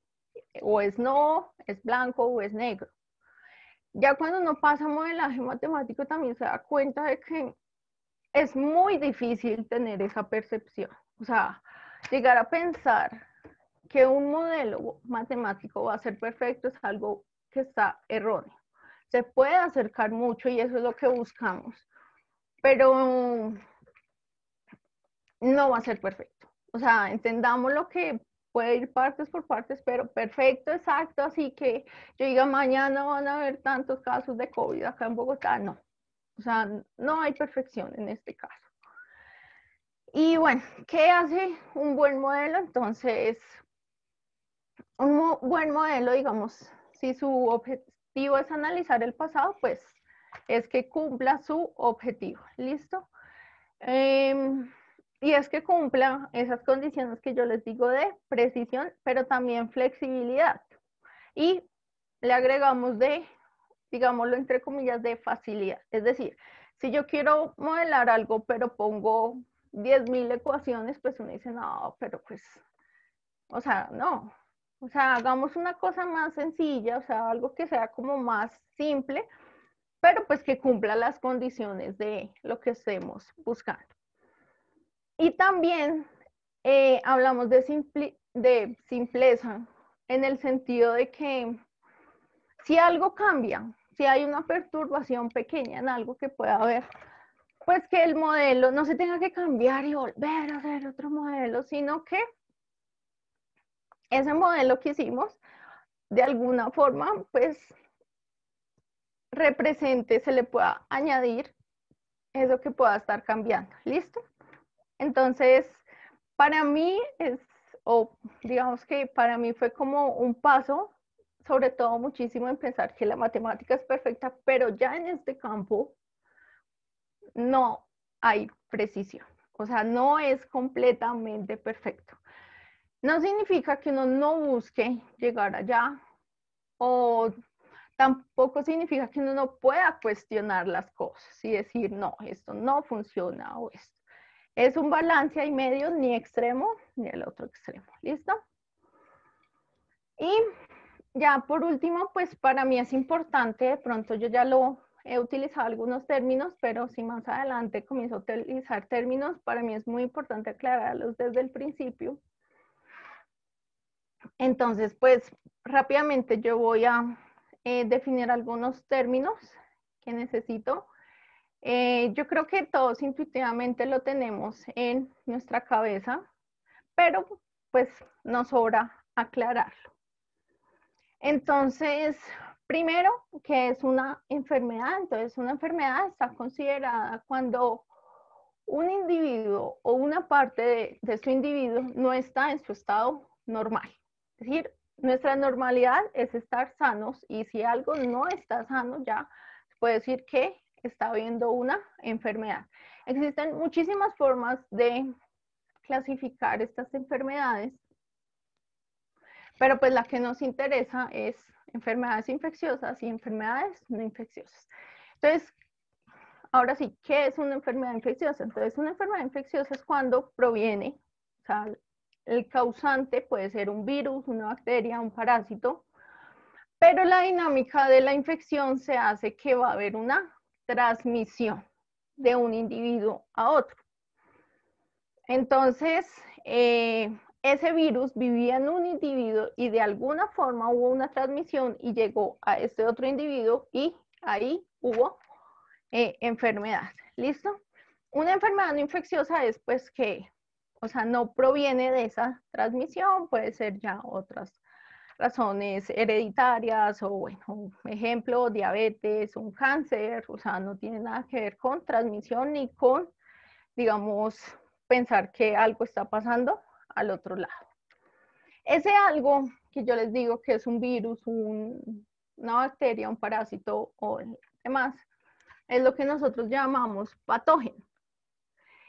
o es no, es blanco o es negro. Ya cuando uno pasa a modelaje matemático también se da cuenta de que es muy difícil tener esa percepción. O sea, llegar a pensar que un modelo matemático va a ser perfecto es algo que está erróneo. Se puede acercar mucho y eso es lo que buscamos, pero no va a ser perfecto. O sea, entendamos lo que puede ir partes por partes, pero perfecto, exacto, así que yo diga mañana van a haber tantos casos de COVID acá en Bogotá, no. O sea, no hay perfección en este caso. Y bueno, ¿qué hace un buen modelo? Entonces, un buen modelo, digamos, si su objetivo es analizar el pasado, pues es que cumpla su objetivo. ¿Listo? Y es que cumpla esas condiciones que yo les digo de precisión, pero también flexibilidad. Y le agregamos de digámoslo entre comillas, de facilidad. Es decir, si yo quiero modelar algo, pero pongo 10.000 ecuaciones, pues uno dice, no, pero pues, o sea, no. O sea, hagamos una cosa más sencilla, o sea, algo que sea como más simple, pero pues que cumpla las condiciones de lo que estemos buscando. Y también hablamos de simpleza en el sentido de que si algo cambia, si hay una perturbación pequeña en algo que pueda haber, pues que el modelo no se tenga que cambiar y volver a hacer otro modelo, sino que ese modelo que hicimos, de alguna forma, pues represente, se le pueda añadir eso que pueda estar cambiando. ¿Listo? Entonces, para mí es, o digamos que para mí fue como un paso, sobre todo muchísimo en pensar que la matemática es perfecta, pero ya en este campo no hay precisión. O sea, no es completamente perfecto. No significa que uno no busque llegar allá o tampoco significa que uno no pueda cuestionar las cosas y decir, no, esto no funciona o esto. Es un balance ahí medio, ni extremo ni el otro extremo. ¿Listo? Y ya por último, pues para mí es importante, de pronto yo ya lo he utilizado algunos términos, pero si más adelante comienzo a utilizar términos, para mí es muy importante aclararlos desde el principio. Entonces, pues rápidamente yo voy a definir algunos términos que necesito. Yo creo que todos intuitivamente lo tenemos en nuestra cabeza, pero pues nos sobra aclararlo. Entonces, primero, ¿qué es una enfermedad? Entonces, una enfermedad está considerada cuando un individuo o una parte de su individuo no está en su estado normal. Es decir, nuestra normalidad es estar sanos y si algo no está sano, ya se puede decir que está habiendo una enfermedad. Existen muchísimas formas de clasificar estas enfermedades, pero pues la que nos interesa es enfermedades infecciosas y enfermedades no infecciosas. Entonces, ahora sí, ¿qué es una enfermedad infecciosa? Entonces, una enfermedad infecciosa es cuando proviene, o sea, el causante puede ser un virus, una bacteria, un parásito, pero la dinámica de la infección se hace que va a haber una transmisión de un individuo a otro. Entonces, ese virus vivía en un individuo y de alguna forma hubo una transmisión y llegó a este otro individuo y ahí hubo enfermedad. ¿Listo? Una enfermedad no infecciosa es pues que, o sea, no proviene de esa transmisión, puede ser ya otras razones hereditarias o, bueno, ejemplo, diabetes, un cáncer, o sea, no tiene nada que ver con transmisión ni con, digamos, pensar que algo está pasando al otro lado. Ese algo que yo les digo que es un virus, una bacteria, un parásito o demás, es lo que nosotros llamamos patógeno.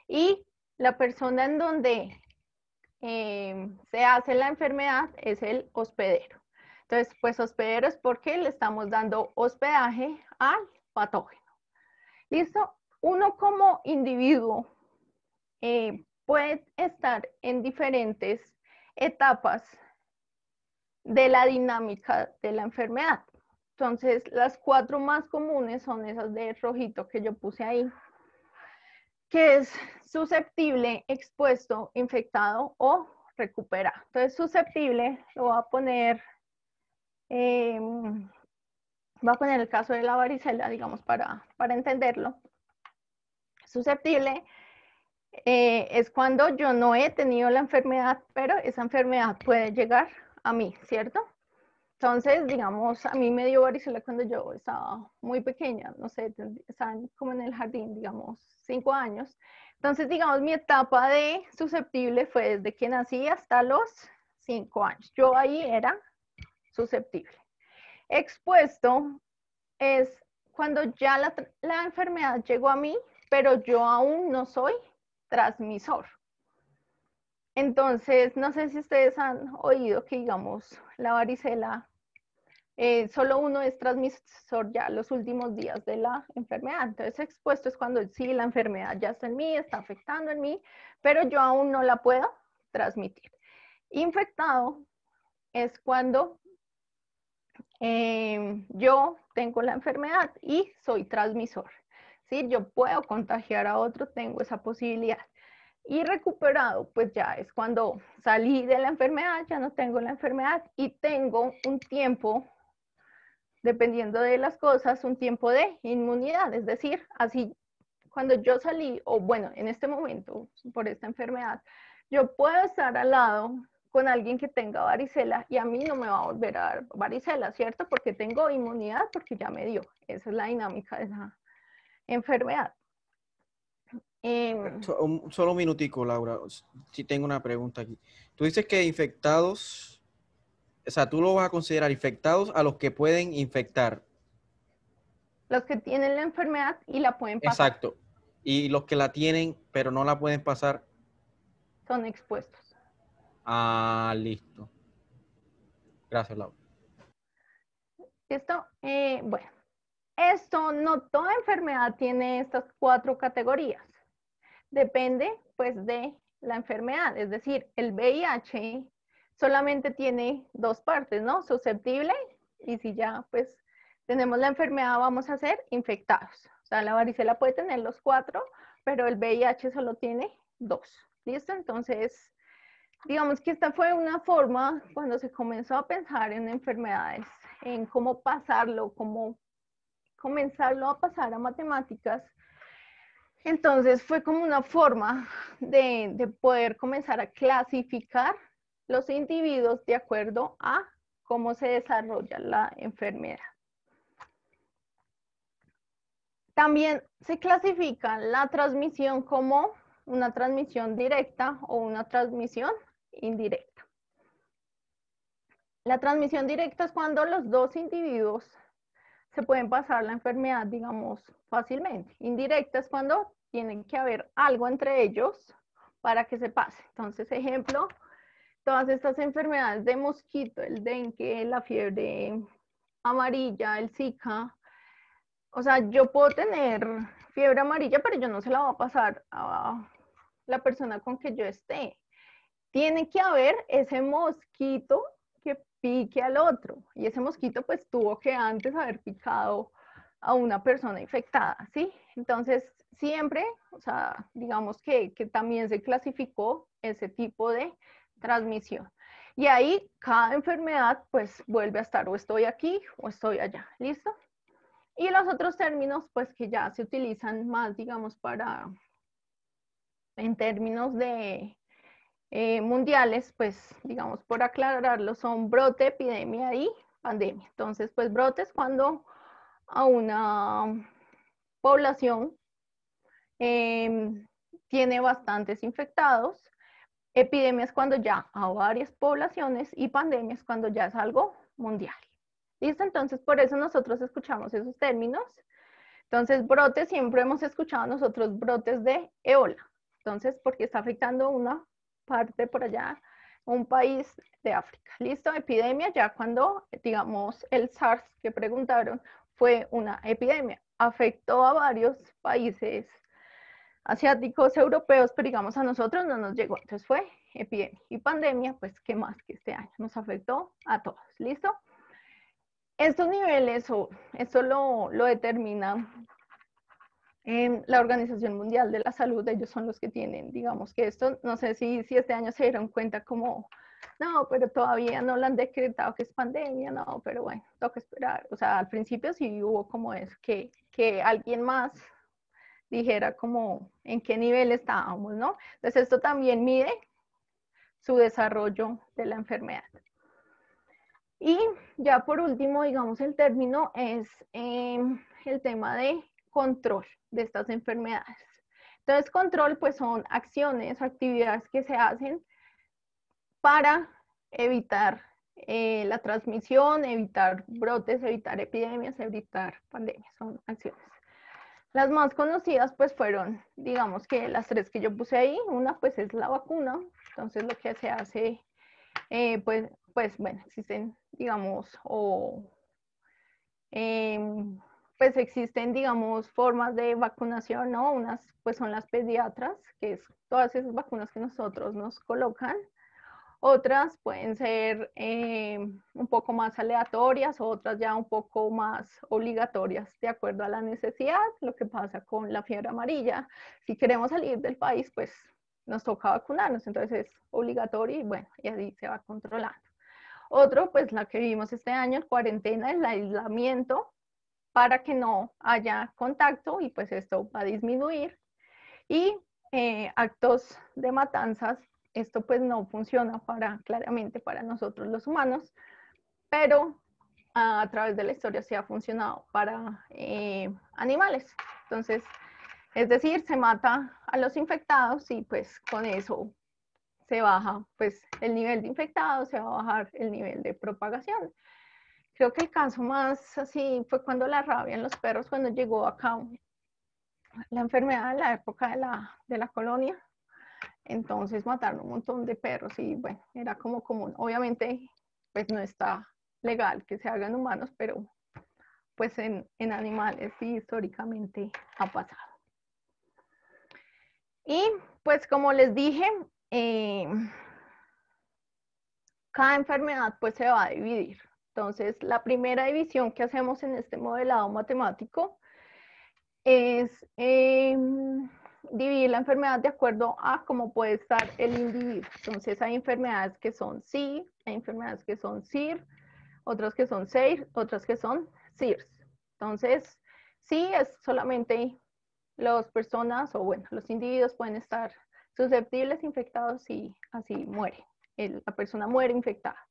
Y la persona en donde se hace la enfermedad es el hospedero. Entonces, pues hospedero es porque le estamos dando hospedaje al patógeno. ¿Listo? Uno como individuo puede estar en diferentes etapas de la dinámica de la enfermedad. Entonces, las 4 más comunes son esas de rojito que yo puse ahí, que es susceptible, expuesto, infectado o recuperado. Entonces, susceptible, lo voy a poner, voy a poner el caso de la varicela, digamos, para entenderlo. Susceptible es cuando yo no he tenido la enfermedad, pero esa enfermedad puede llegar a mí, ¿cierto? Entonces, digamos, a mí me dio varicela cuando yo estaba muy pequeña, no sé, estaba como en el jardín, digamos, 5 años. Entonces, digamos, mi etapa de susceptible fue desde que nací hasta los 5 años. Yo ahí era susceptible. Expuesto es cuando ya la enfermedad llegó a mí, pero yo aún no soy transmisor. Entonces, no sé si ustedes han oído que, digamos, la varicela solo uno es transmisor ya los últimos días de la enfermedad. Entonces, expuesto es cuando sí, la enfermedad ya está en mí, está afectando en mí, pero yo aún no la puedo transmitir. Infectado es cuando yo tengo la enfermedad y soy transmisor. ¿Sí? Yo puedo contagiar a otro, tengo esa posibilidad. Y recuperado, pues ya es cuando salí de la enfermedad, ya no tengo la enfermedad y tengo un tiempo, dependiendo de las cosas, un tiempo de inmunidad. Es decir, así cuando yo salí, o bueno, en este momento, por esta enfermedad, yo puedo estar al lado con alguien que tenga varicela y a mí no me va a volver a dar varicela, ¿cierto? Porque tengo inmunidad, porque ya me dio. Esa es la dinámica de esa enfermedad. Solo un minutico, Laura. Si tengo una pregunta aquí. Tú dices que infectados, o sea, tú lo vas a considerar infectados a los que pueden infectar. Los que tienen la enfermedad y la pueden pasar. Exacto. Y los que la tienen, pero no la pueden pasar. Son expuestos. Ah, listo. Gracias, Laura. ¿Listo? Bueno, esto no toda enfermedad tiene estas 4 categorías. Depende, pues, de la enfermedad. Es decir, el VIH solamente tiene 2 partes, ¿no? Susceptible y si ya, pues, tenemos la enfermedad, vamos a ser infectados. O sea, la varicela puede tener los 4, pero el VIH solo tiene 2. ¿Listo? Entonces, digamos que esta fue una forma, cuando se comenzó a pensar en enfermedades, en cómo pasarlo, cómo comenzarlo a pasar a matemáticas. Entonces fue como una forma de poder comenzar a clasificar los individuos de acuerdo a cómo se desarrolla la enfermedad. También se clasifica la transmisión como una transmisión directa o una transmisión indirecta. La transmisión directa es cuando los 2 individuos se pueden pasar la enfermedad, digamos, fácilmente. Indirecta es cuando tiene que haber algo entre ellos para que se pase. Entonces, ejemplo, todas estas enfermedades de mosquito, el dengue, la fiebre amarilla, el Zika. O sea, yo puedo tener fiebre amarilla, pero yo no se la voy a pasar a la persona con que yo esté. Tiene que haber ese mosquito que pique al otro. Y ese mosquito pues tuvo que antes haber picado a una persona infectada, ¿sí? Entonces, siempre, o sea, digamos que también se clasificó ese tipo de transmisión. Y ahí cada enfermedad pues vuelve a estar o estoy aquí o estoy allá, ¿listo? Y los otros términos pues que ya se utilizan más, digamos, para, en términos de mundiales, pues digamos por aclararlo, son brote, epidemia y pandemia. Entonces, pues brote es cuando a una población tiene bastantes infectados, epidemia es cuando ya a varias poblaciones y pandemia es cuando ya es algo mundial. ¿Listo? Entonces, por eso nosotros escuchamos esos términos. Entonces, brote siempre hemos escuchado nosotros brotes de ébola. Entonces, porque está afectando una parte por allá, un país de África. ¿Listo? Epidemia, ya cuando, digamos, el SARS que preguntaron fue una epidemia. Afectó a varios países asiáticos, europeos, pero digamos a nosotros no nos llegó. Entonces fue epidemia. Y pandemia, pues, ¿qué más que este año? Nos afectó a todos. ¿Listo? Estos niveles, o esto lo determina en la Organización Mundial de la Salud. Ellos son los que tienen, digamos que esto, no sé si este año se dieron cuenta como, no, pero todavía no lo han decretado que es pandemia, no, pero bueno, toca esperar. O sea, al principio sí hubo como eso, que alguien más dijera como en qué nivel estábamos, ¿no? Entonces esto también mide su desarrollo de la enfermedad. Y ya por último, digamos, el término es el tema de control de estas enfermedades. Entonces, control, pues son acciones, actividades que se hacen para evitar la transmisión, evitar brotes, evitar epidemias, evitar pandemias, son acciones. Las más conocidas, pues fueron, digamos que las 3 que yo puse ahí. Una, pues es la vacuna. Entonces, lo que se hace, pues bueno, existen, digamos, o pues existen, digamos, formas de vacunación, ¿no? Unas pues son las pediatras, que es todas esas vacunas que nosotros nos colocan. Otras pueden ser un poco más aleatorias, otras ya un poco más obligatorias, de acuerdo a la necesidad. Lo que pasa con la fiebre amarilla, si queremos salir del país, pues nos toca vacunarnos, entonces es obligatorio y bueno, y así se va controlando. Otro, pues la que vivimos este año, el cuarentena, el aislamiento, para que no haya contacto y pues esto va a disminuir. Y actos de matanzas, esto pues no funciona claramente para nosotros los humanos, pero a través de la historia sí ha funcionado para animales. Entonces, es decir, se mata a los infectados y pues con eso se baja pues el nivel de infectados, se va a bajar el nivel de propagación. Creo que el caso más así fue cuando la rabia en los perros, cuando llegó acá la enfermedad en la época de la colonia. Entonces mataron un montón de perros y bueno, era como común. Obviamente, pues no está legal que se hagan humanos, pero pues en animales sí históricamente ha pasado. Y pues como les dije, cada enfermedad pues se va a dividir. Entonces, la primera división que hacemos en este modelado matemático es dividir la enfermedad de acuerdo a cómo puede estar el individuo. Entonces, hay enfermedades que son SI, hay enfermedades que son SIR, otras que son SEIR, otras que son SIRS. Entonces, sí es solamente las personas o bueno, los individuos pueden estar susceptibles, infectados y así muere. La persona muere infectada.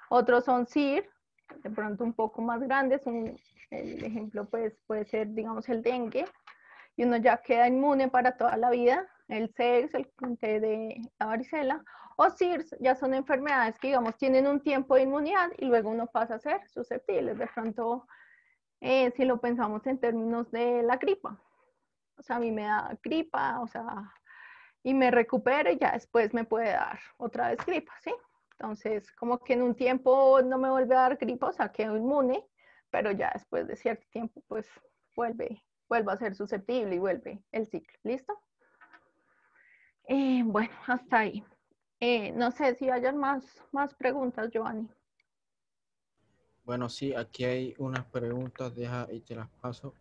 Otros son SIR, de pronto un poco más grandes. El ejemplo pues, puede ser, digamos, el dengue, y uno ya queda inmune para toda la vida. El SARS, el de la varicela, o SIRS, ya son enfermedades que, digamos, tienen un tiempo de inmunidad y luego uno pasa a ser susceptible. De pronto, si lo pensamos en términos de la gripa, o sea, a mí me da gripa, o sea, y me recupero y ya después me puede dar otra vez gripa, ¿sí? Entonces, como que en un tiempo no me vuelve a dar gripa, o sea, quedo inmune, pero ya después de cierto tiempo, pues vuelve a ser susceptible y vuelve el ciclo. ¿Listo? Bueno, hasta ahí. No sé si hayan más preguntas, Giovanni. Bueno, sí, aquí hay unas preguntas, deja y te las paso.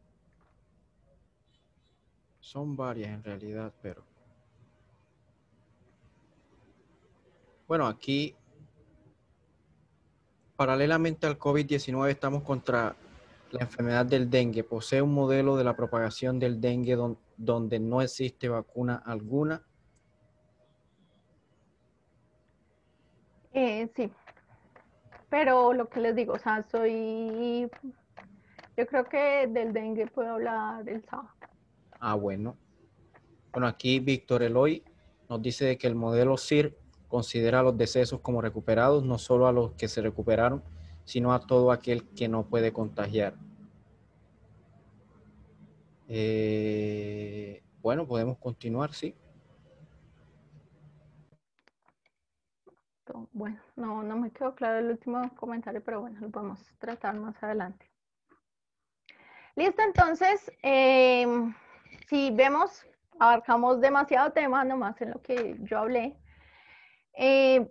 Son varias en realidad, pero bueno, aquí paralelamente al COVID-19 estamos contra la enfermedad del dengue. Posee un modelo de la propagación del dengue donde no existe vacuna alguna. Sí, pero lo que les digo, o sea, yo creo que del dengue puedo hablar el sábado. Ah, bueno. Bueno, aquí Víctor Eloy nos dice de que el modelo SIR considera los decesos como recuperados, no solo a los que se recuperaron, sino a todo aquel que no puede contagiar. Bueno, podemos continuar, sí. Bueno, no me quedó claro el último comentario, pero bueno, lo podemos tratar más adelante. Listo, entonces, si vemos, abarcamos demasiado tema, nomás en lo que yo hablé.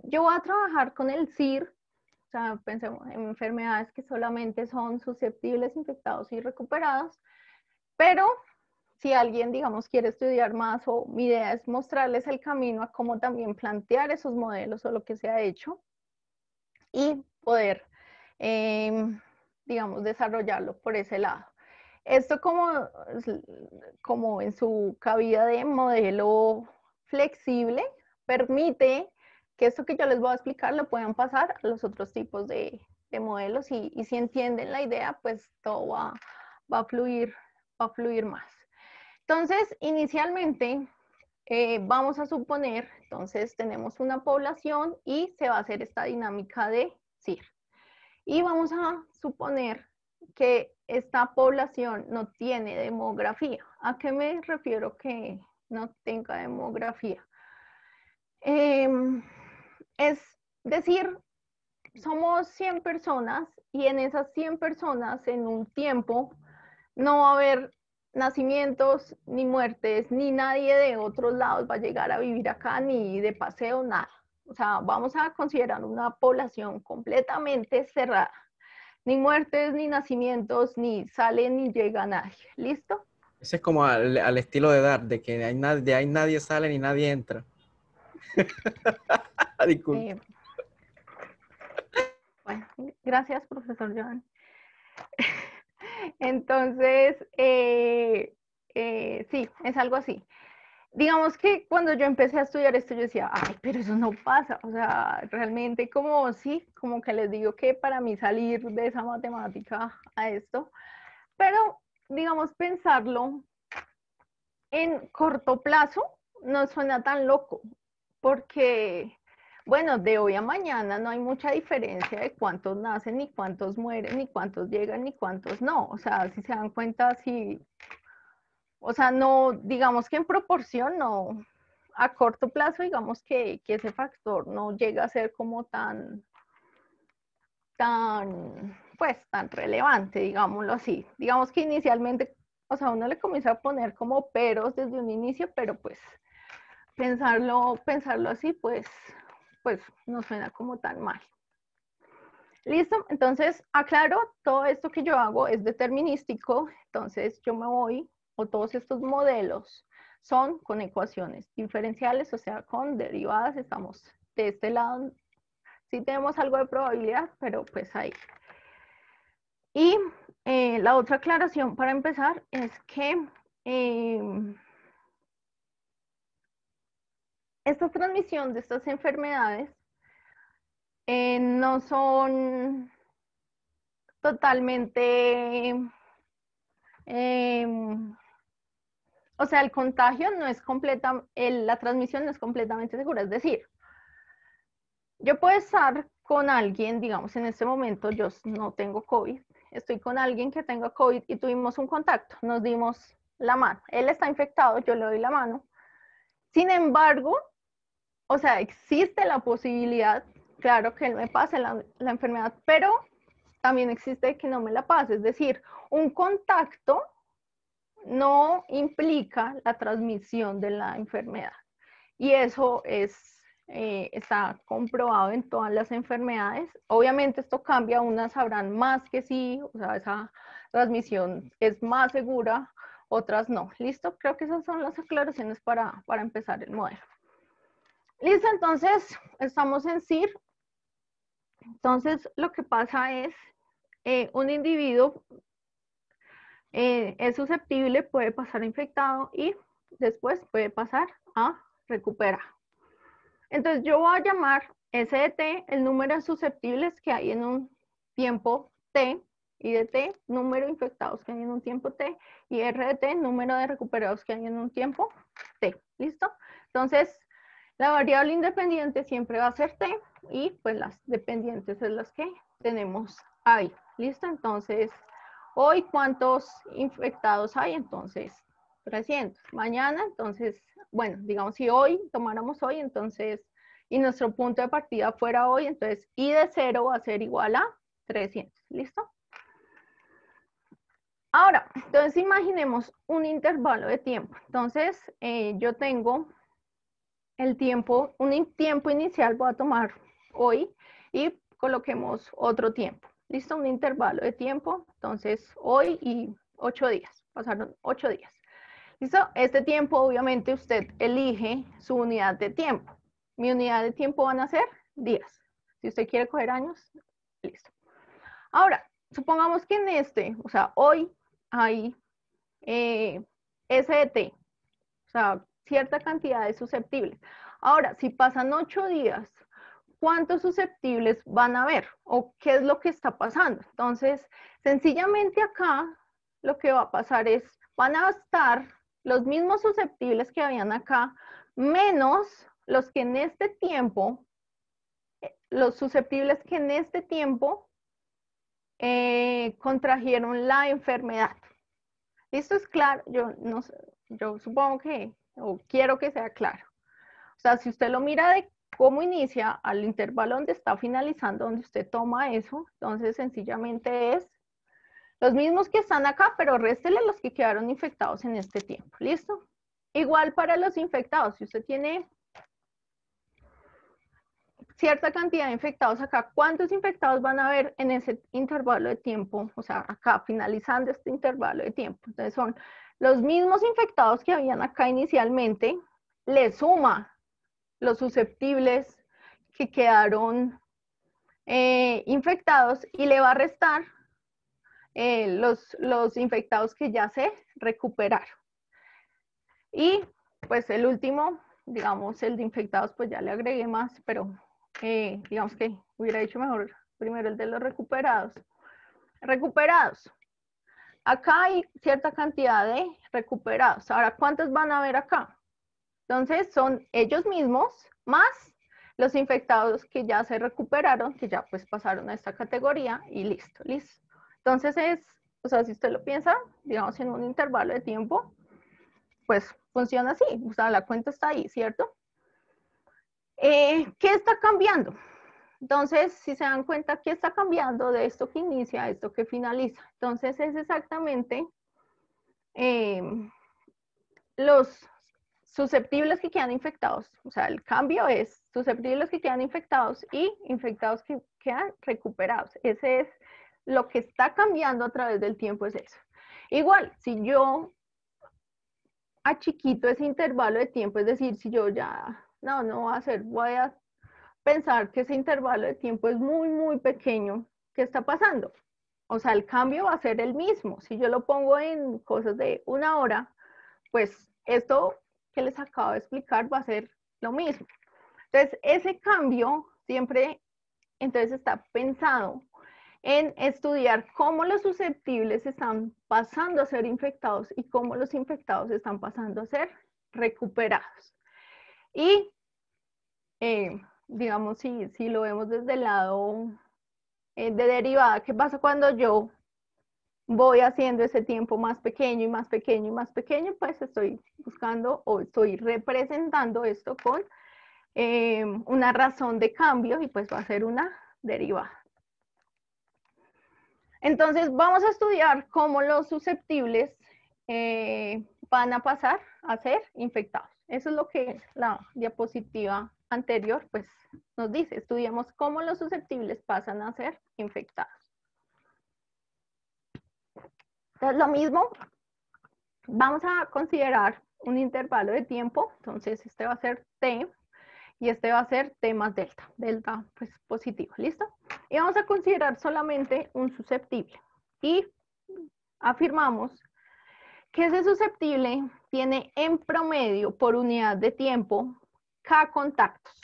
Yo voy a trabajar con el SIR, o sea, pensemos en enfermedades que solamente son susceptibles, infectados y recuperados, pero si alguien, digamos, quiere estudiar más o mi idea es mostrarles el camino a cómo también plantear esos modelos o lo que se ha hecho y poder, digamos, desarrollarlo por ese lado. Esto como en su cabida de modelo flexible, permite que esto que yo les voy a explicar lo puedan pasar a los otros tipos de modelos y si entienden la idea, pues todo va a fluir más. Entonces, inicialmente, vamos a suponer, entonces tenemos una población y se va a hacer esta dinámica de CIR. Y vamos a suponer que esta población no tiene demografía. ¿A qué me refiero que no tenga demografía? Es decir, somos 100 personas y en esas 100 personas en un tiempo no va a haber nacimientos ni muertes, ni nadie de otros lados va a llegar a vivir acá, ni de paseo, nada. O sea, vamos a considerar una población completamente cerrada. Ni muertes, ni nacimientos, ni sale ni llega nadie. ¿Listo? Ese es como al estilo de Dark, de que de ahí nadie sale ni nadie entra. Disculpe. Bueno, gracias, profesor Joan. Entonces, sí, es algo así. Digamos que cuando yo empecé a estudiar esto, yo decía, ay, pero eso no pasa. O sea, realmente como sí, como que les digo que para mí salir de esa matemática a esto, pero digamos pensarlo en corto plazo no suena tan loco, porque, bueno, de hoy a mañana no hay mucha diferencia de cuántos nacen, ni cuántos mueren, ni cuántos llegan, ni cuántos no. O sea, si se dan cuenta, si, o sea, no, digamos que en proporción, no, a corto plazo, digamos que ese factor no llega a ser como pues, tan relevante, digámoslo así. Digamos que inicialmente, o sea, uno le comienza a poner como peros desde un inicio, pero pues pensarlo así, pues no suena como tan mal. Listo, entonces aclaro, todo esto que yo hago es determinístico, entonces yo me voy, o todos estos modelos son con ecuaciones diferenciales, o sea, con derivadas, estamos de este lado, sí tenemos algo de probabilidad, pero pues ahí. Y la otra aclaración para empezar es que esta transmisión de estas enfermedades no son totalmente, o sea, el contagio no es completa, la transmisión no es completamente segura. Es decir, yo puedo estar con alguien, digamos, en este momento yo no tengo COVID, estoy con alguien que tenga COVID y tuvimos un contacto, nos dimos la mano. Él está infectado, yo le doy la mano. Sin embargo, o sea, existe la posibilidad, claro, que él me pase la enfermedad, pero también existe que no me la pase. Es decir, un contacto no implica la transmisión de la enfermedad. Y eso está comprobado en todas las enfermedades. Obviamente esto cambia, unas sabrán más que sí, o sea, esa transmisión es más segura, otras no. ¿Listo? Creo que esas son las aclaraciones para empezar el modelo. Listo, entonces estamos en CIR. Entonces lo que pasa es, un individuo es susceptible, puede pasar infectado y después puede pasar a recuperar. Entonces yo voy a llamar S de T el número de susceptibles que hay en un tiempo T, y de T número de infectados que hay en un tiempo T, y R de T número de recuperados que hay en un tiempo T. ¿Listo? Entonces la variable independiente siempre va a ser T y pues las dependientes es las que tenemos ahí. ¿Listo? Entonces hoy, ¿cuántos infectados hay? Entonces, 300. Mañana, entonces, bueno, digamos, si hoy tomáramos hoy, entonces, y nuestro punto de partida fuera hoy, entonces, I de 0 va a ser igual a 300. ¿Listo? Ahora, entonces imaginemos un intervalo de tiempo. Entonces, yo tengo el tiempo, un tiempo inicial, voy a tomar hoy y coloquemos otro tiempo. ¿Listo? Un intervalo de tiempo, entonces hoy y 8 días, pasaron 8 días. ¿Listo? Este tiempo, obviamente, usted elige su unidad de tiempo. Mi unidad de tiempo van a ser días. Si usted quiere coger años, listo. Ahora, supongamos que en este, o sea, hoy hay S de T, o sea, cierta cantidad de susceptibles. Ahora, si pasan 8 días, ¿cuántos susceptibles van a haber? ¿O qué es lo que está pasando? Entonces, sencillamente acá lo que va a pasar es, van a estar los mismos susceptibles que habían acá, menos los que en este tiempo, los susceptibles que en este tiempo contrajeron la enfermedad. ¿Esto es claro? Yo, no sé, yo supongo que, o quiero que sea claro. O sea, si usted lo mira cómo inicia al intervalo donde está finalizando, donde usted toma eso. Entonces, sencillamente es los mismos que están acá, pero réstele los que quedaron infectados en este tiempo. ¿Listo? Igual para los infectados. Si usted tiene cierta cantidad de infectados acá, ¿cuántos infectados van a haber en ese intervalo de tiempo? O sea, acá, finalizando este intervalo de tiempo. Entonces, son los mismos infectados que habían acá inicialmente, le suma los susceptibles que quedaron infectados y le va a restar los infectados que ya se recuperaron. Y pues el último, digamos, el de infectados, pues ya le agregué más, pero digamos que hubiera dicho mejor primero el de los recuperados. Recuperados. Acá hay cierta cantidad de recuperados. Ahora, ¿cuántos van a haber acá? Entonces, son ellos mismos más los infectados que ya se recuperaron, que ya pues pasaron a esta categoría y listo, listo. Entonces o sea, si usted lo piensa, digamos, en un intervalo de tiempo, pues funciona así, o sea, la cuenta está ahí, ¿cierto? ¿Qué está cambiando? Entonces, si se dan cuenta, ¿qué está cambiando de esto que inicia a esto que finaliza? Entonces, es exactamente los susceptibles que quedan infectados. O sea, el cambio es susceptibles que quedan infectados y infectados que quedan recuperados. Ese es lo que está cambiando a través del tiempo, es eso. Igual, si yo achiquito ese intervalo de tiempo, es decir, si yo ya, no voy a hacer, voy a pensar que ese intervalo de tiempo es muy, muy pequeño, ¿qué está pasando? O sea, el cambio va a ser el mismo. Si yo lo pongo en cosas de 1 hora, pues esto que les acabo de explicar va a ser lo mismo. Entonces, ese cambio siempre, entonces está pensado en estudiar cómo los susceptibles están pasando a ser infectados y cómo los infectados están pasando a ser recuperados. Y, digamos, si lo vemos desde el lado de derivada, ¿qué pasa cuando yo voy haciendo ese tiempo más pequeño y más pequeño y más pequeño? Pues estoy buscando o estoy representando esto con una razón de cambio y pues va a ser una derivada. Entonces vamos a estudiar cómo los susceptibles van a pasar a ser infectados. Eso es lo que la diapositiva anterior pues nos dice. Estudiamos cómo los susceptibles pasan a ser infectados. Entonces lo mismo, vamos a considerar un intervalo de tiempo. Entonces este va a ser t y este va a ser t más delta. Delta pues positivo, ¿listo? Y vamos a considerar solamente un susceptible. Y afirmamos que ese susceptible tiene en promedio por unidad de tiempo K contactos.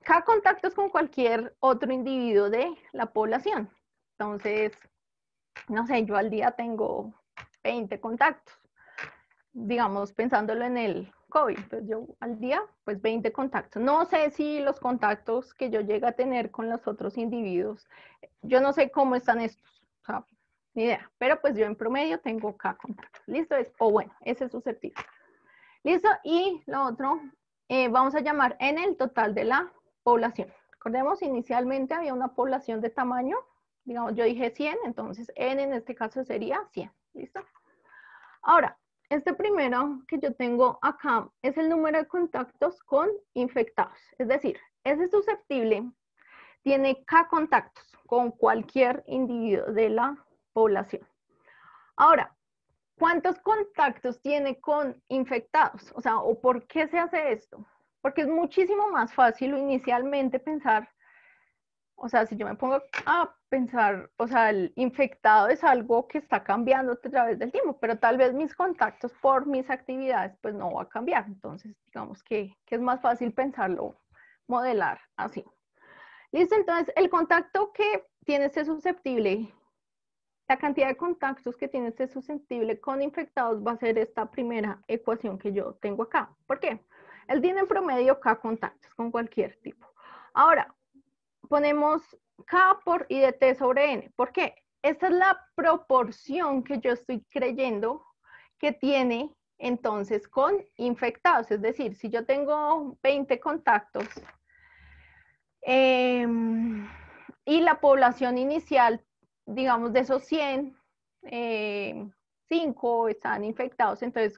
K contactos con cualquier otro individuo de la población. Entonces, no sé, yo al día tengo 20 contactos. Digamos, pensándolo en el COVID, pues yo al día, pues 20 contactos. No sé si los contactos que yo llegue a tener con los otros individuos, yo no sé cómo están estos, o sea, ni idea, pero pues yo en promedio tengo K contactos. ¿Listo? Bueno, ese es susceptible. ¿Listo? Y lo otro, vamos a llamar N el total de la población. Recordemos, inicialmente había una población de tamaño, digamos, yo dije 100, entonces N en este caso sería 100. ¿Listo? Ahora, este primero que yo tengo acá es el número de contactos con infectados. Es decir, ese susceptible tiene K contactos con cualquier individuo de la población. Ahora, ¿cuántos contactos tiene con infectados? O sea, ¿o por qué se hace esto? Porque es muchísimo más fácil inicialmente pensar, o sea, si yo me pongo a pensar, o sea, el infectado es algo que está cambiando a través del tiempo, pero tal vez mis contactos por mis actividades, pues no va a cambiar. Entonces, digamos que es más fácil pensarlo, modelar así. ¿Listo? Entonces, el contacto que tiene este susceptible, la cantidad de contactos que tiene este susceptible con infectados va a ser esta primera ecuación que yo tengo acá. ¿Por qué? Él tiene en promedio K contactos con cualquier tipo. Ahora, ponemos K por I de T sobre N. ¿Por qué? Esta es la proporción que yo estoy creyendo que tiene entonces con infectados. Es decir, si yo tengo 20 contactos y la población inicial, digamos, de esos 100, 5 están infectados, entonces,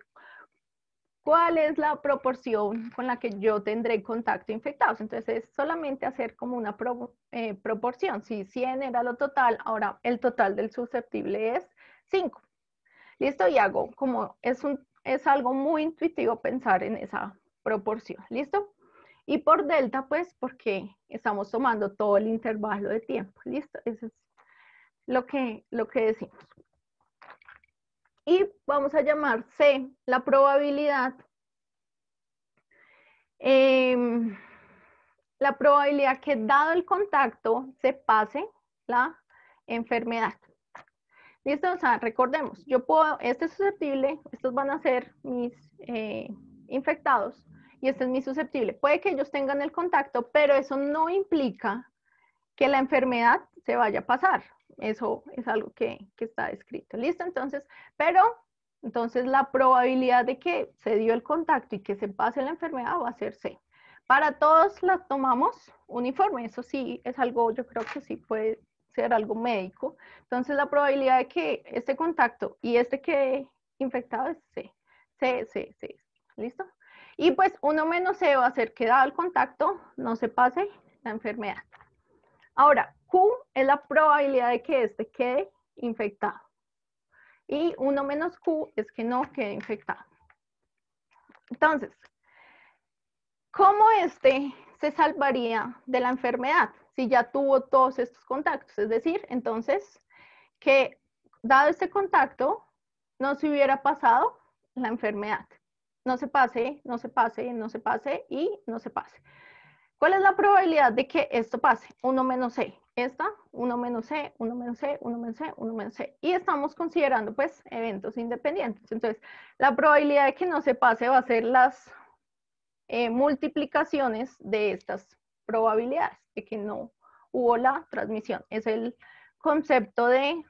¿cuál es la proporción con la que yo tendré contacto infectados? Entonces, es solamente hacer como una proporción. Si 100 era lo total, ahora el total del susceptible es 5. ¿Listo? Y hago como, es algo muy intuitivo pensar en esa proporción. ¿Listo? Y por delta, pues, porque estamos tomando todo el intervalo de tiempo. ¿Listo? Eso es lo que decimos. Y vamos a llamar C la probabilidad. La probabilidad que dado el contacto se pase la enfermedad. ¿Listo? O sea, recordemos, yo puedo, este es susceptible, estos van a ser mis infectados y este es mi susceptible. Puede que ellos tengan el contacto, pero eso no implica que la enfermedad se vaya a pasar. Eso es algo que está descrito. ¿Listo? Entonces, entonces la probabilidad de que se dio el contacto y que se pase la enfermedad va a ser C. Para todos las tomamos uniforme. Eso sí es algo, yo creo que sí puede ser algo médico. Entonces la probabilidad de que este contacto y este que infectado es C. C. ¿Listo? Y pues 1 menos C va a ser que dado el contacto no se pase la enfermedad. Ahora, Q es la probabilidad de que este quede infectado. Y 1 menos Q es que no quede infectado. Entonces, ¿cómo este se salvaría de la enfermedad si ya tuvo todos estos contactos? Es decir, entonces, que dado este contacto, no se hubiera pasado la enfermedad. No se pase, no se pase, no se pase y no se pase. ¿Cuál es la probabilidad de que esto pase? 1 menos C. Esta, 1 menos C, 1 menos C, 1 menos C, 1 menos C. Y estamos considerando, pues, eventos independientes. Entonces, la probabilidad de que no se pase va a ser las multiplicaciones de estas probabilidades, de que no hubo la transmisión. Es el concepto de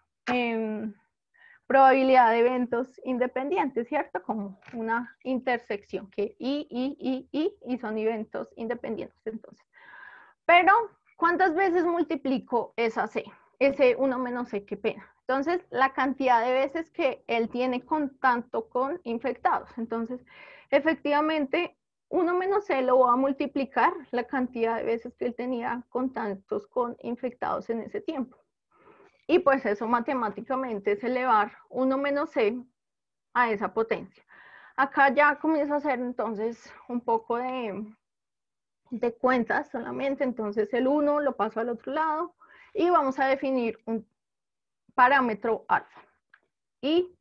probabilidad de eventos independientes, ¿cierto? Como una intersección que y son eventos independientes. Entonces, pero, ¿cuántas veces multiplico esa C? Ese 1 menos C, qué pena. Entonces, la cantidad de veces que él tiene contacto con infectados. Entonces, efectivamente, 1 menos C lo va a multiplicar la cantidad de veces que él tenía contactos con infectados en ese tiempo. Y pues eso matemáticamente es elevar 1 menos C a esa potencia. Acá ya comienzo a hacer entonces un poco de cuentas solamente, entonces el 1 lo paso al otro lado y vamos a definir un parámetro alfa. Y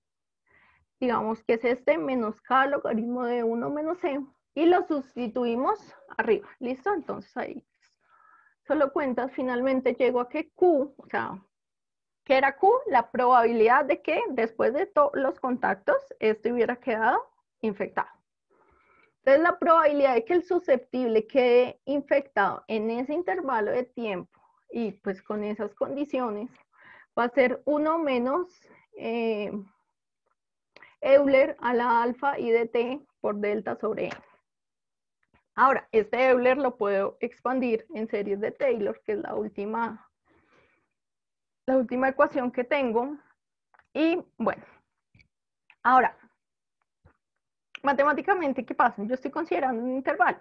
digamos que es este menos k logaritmo de 1 menos c y lo sustituimos arriba. ¿Listo? Entonces ahí solo cuentas, finalmente llego a que Q, o sea, ¿qué era Q? La probabilidad de que después de todos los contactos, este hubiera quedado infectado. Entonces, la probabilidad de que el susceptible quede infectado en ese intervalo de tiempo y pues con esas condiciones va a ser 1 menos Euler a la alfa y de t por delta sobre n. Ahora, este Euler lo puedo expandir en series de Taylor, que es la última ecuación que tengo. Y bueno, ahora, matemáticamente, ¿qué pasa? Yo estoy considerando un intervalo.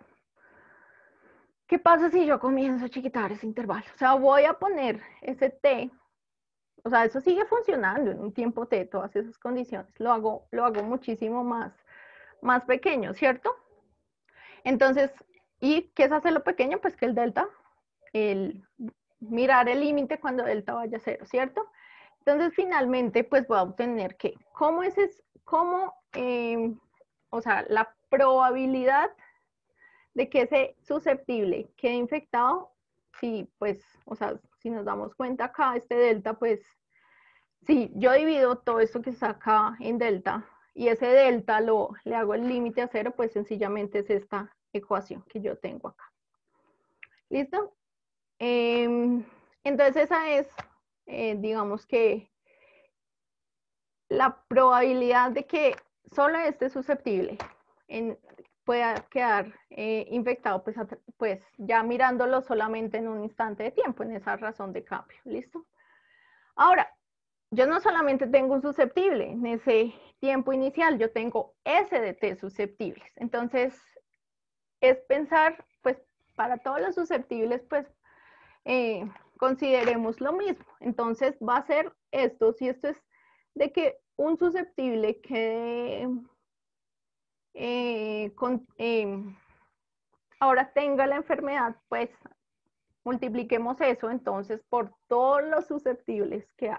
¿Qué pasa si yo comienzo a chiquitar ese intervalo? O sea, voy a poner ese t, o sea, eso sigue funcionando en un tiempo t, todas esas condiciones. Lo hago muchísimo más pequeño, ¿cierto? Entonces, ¿y qué es hacerlo pequeño? Pues que el delta, mirar el límite cuando delta vaya a cero, ¿cierto? Entonces, finalmente, pues voy a obtener que, o sea, la probabilidad de que ese susceptible quede infectado, si pues, o sea, si nos damos cuenta acá, este delta, pues, si yo divido todo esto que está acá en delta, y ese delta le hago el límite a cero, pues sencillamente es esta ecuación que yo tengo acá. ¿Listo? Entonces esa es, digamos que, la probabilidad de que solo este susceptible pueda quedar infectado, pues ya mirándolo solamente en un instante de tiempo, en esa razón de cambio, ¿listo? Ahora, yo no solamente tengo un susceptible en ese tiempo inicial, yo tengo S de T susceptibles. Entonces, es pensar, pues, para todos los susceptibles, pues, consideremos lo mismo. Entonces, va a ser esto, si esto es de que un susceptible quede ahora tenga la enfermedad, pues multipliquemos eso entonces por todos los susceptibles que hay.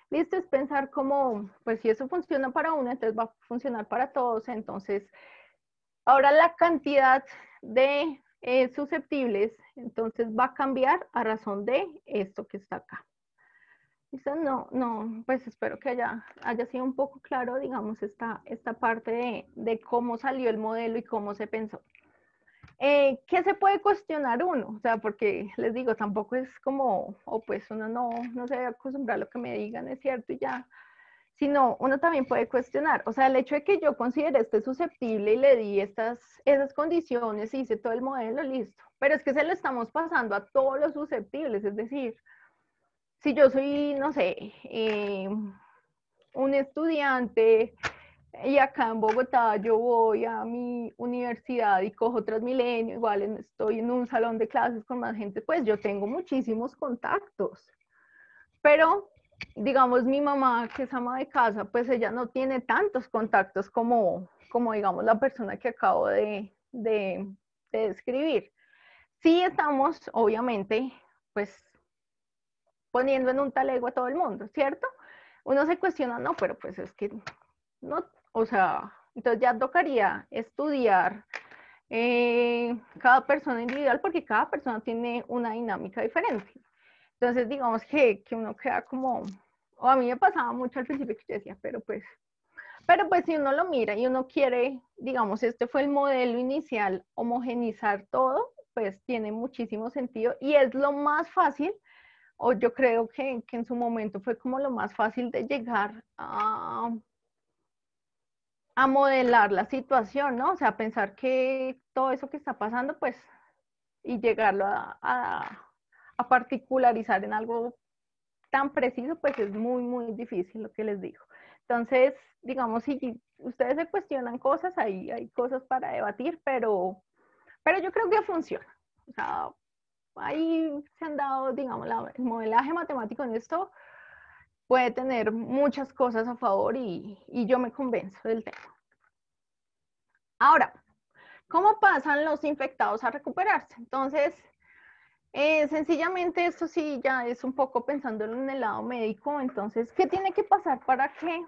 Listo, es pensar como, pues si eso funciona para uno, entonces va a funcionar para todos. Entonces, ahora la cantidad de susceptibles, entonces va a cambiar a razón de esto que está acá. ¿Listo? No, pues espero que haya sido un poco claro, digamos, esta parte de cómo salió el modelo y cómo se pensó. ¿Qué se puede cuestionar uno? O sea, porque les digo, tampoco es como, o pues uno no se debe acostumbrar a lo que me digan, es cierto y ya, sino uno también puede cuestionar. O sea, el hecho de que yo considere este susceptible y le di esas condiciones, hice todo el modelo, listo. Pero es que se lo estamos pasando a todos los susceptibles, es decir, si yo soy, no sé, un estudiante y acá en Bogotá yo voy a mi universidad y cojo Transmilenio, igual estoy en un salón de clases con más gente, pues yo tengo muchísimos contactos. Pero, digamos, mi mamá, que es ama de casa, pues ella no tiene tantos contactos como digamos, la persona que acabo de describir. Sí estamos, obviamente, pues poniendo en un talego a todo el mundo, ¿cierto? Uno se cuestiona, no, pero pues es que no, o sea, entonces ya tocaría estudiar cada persona individual porque cada persona tiene una dinámica diferente. Entonces, digamos que uno queda como, o a mí me pasaba mucho al principio que yo decía, pero pues si uno lo mira y uno quiere, digamos, este fue el modelo inicial, homogenizar todo, pues tiene muchísimo sentido y es lo más fácil, o yo creo que en su momento fue como lo más fácil de llegar a modelar la situación, ¿no? O sea, pensar que todo eso que está pasando, pues, y llegarlo a particularizar en algo tan preciso, pues es muy, muy difícil lo que les digo. Entonces, digamos, si ustedes se cuestionan cosas, hay cosas para debatir, pero yo creo que funciona. O sea, ahí se han dado, digamos, el modelaje matemático en esto puede tener muchas cosas a favor y yo me convenzo del tema. Ahora, ¿cómo pasan los infectados a recuperarse? Entonces, sencillamente esto sí ya es un poco pensándolo en el lado médico. Entonces, ¿qué tiene que pasar para que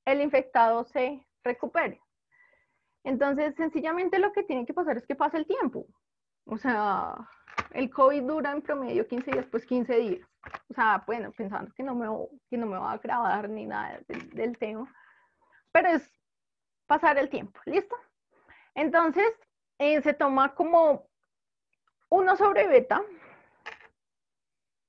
el infectado se recupere? Entonces, sencillamente lo que tiene que pasar es que pase el tiempo. O sea, el COVID dura en promedio 15 días, pues 15 días. O sea, bueno, pensando que no me va a grabar ni nada del tema, pero es pasar el tiempo, ¿listo? Entonces, se toma como 1 sobre beta.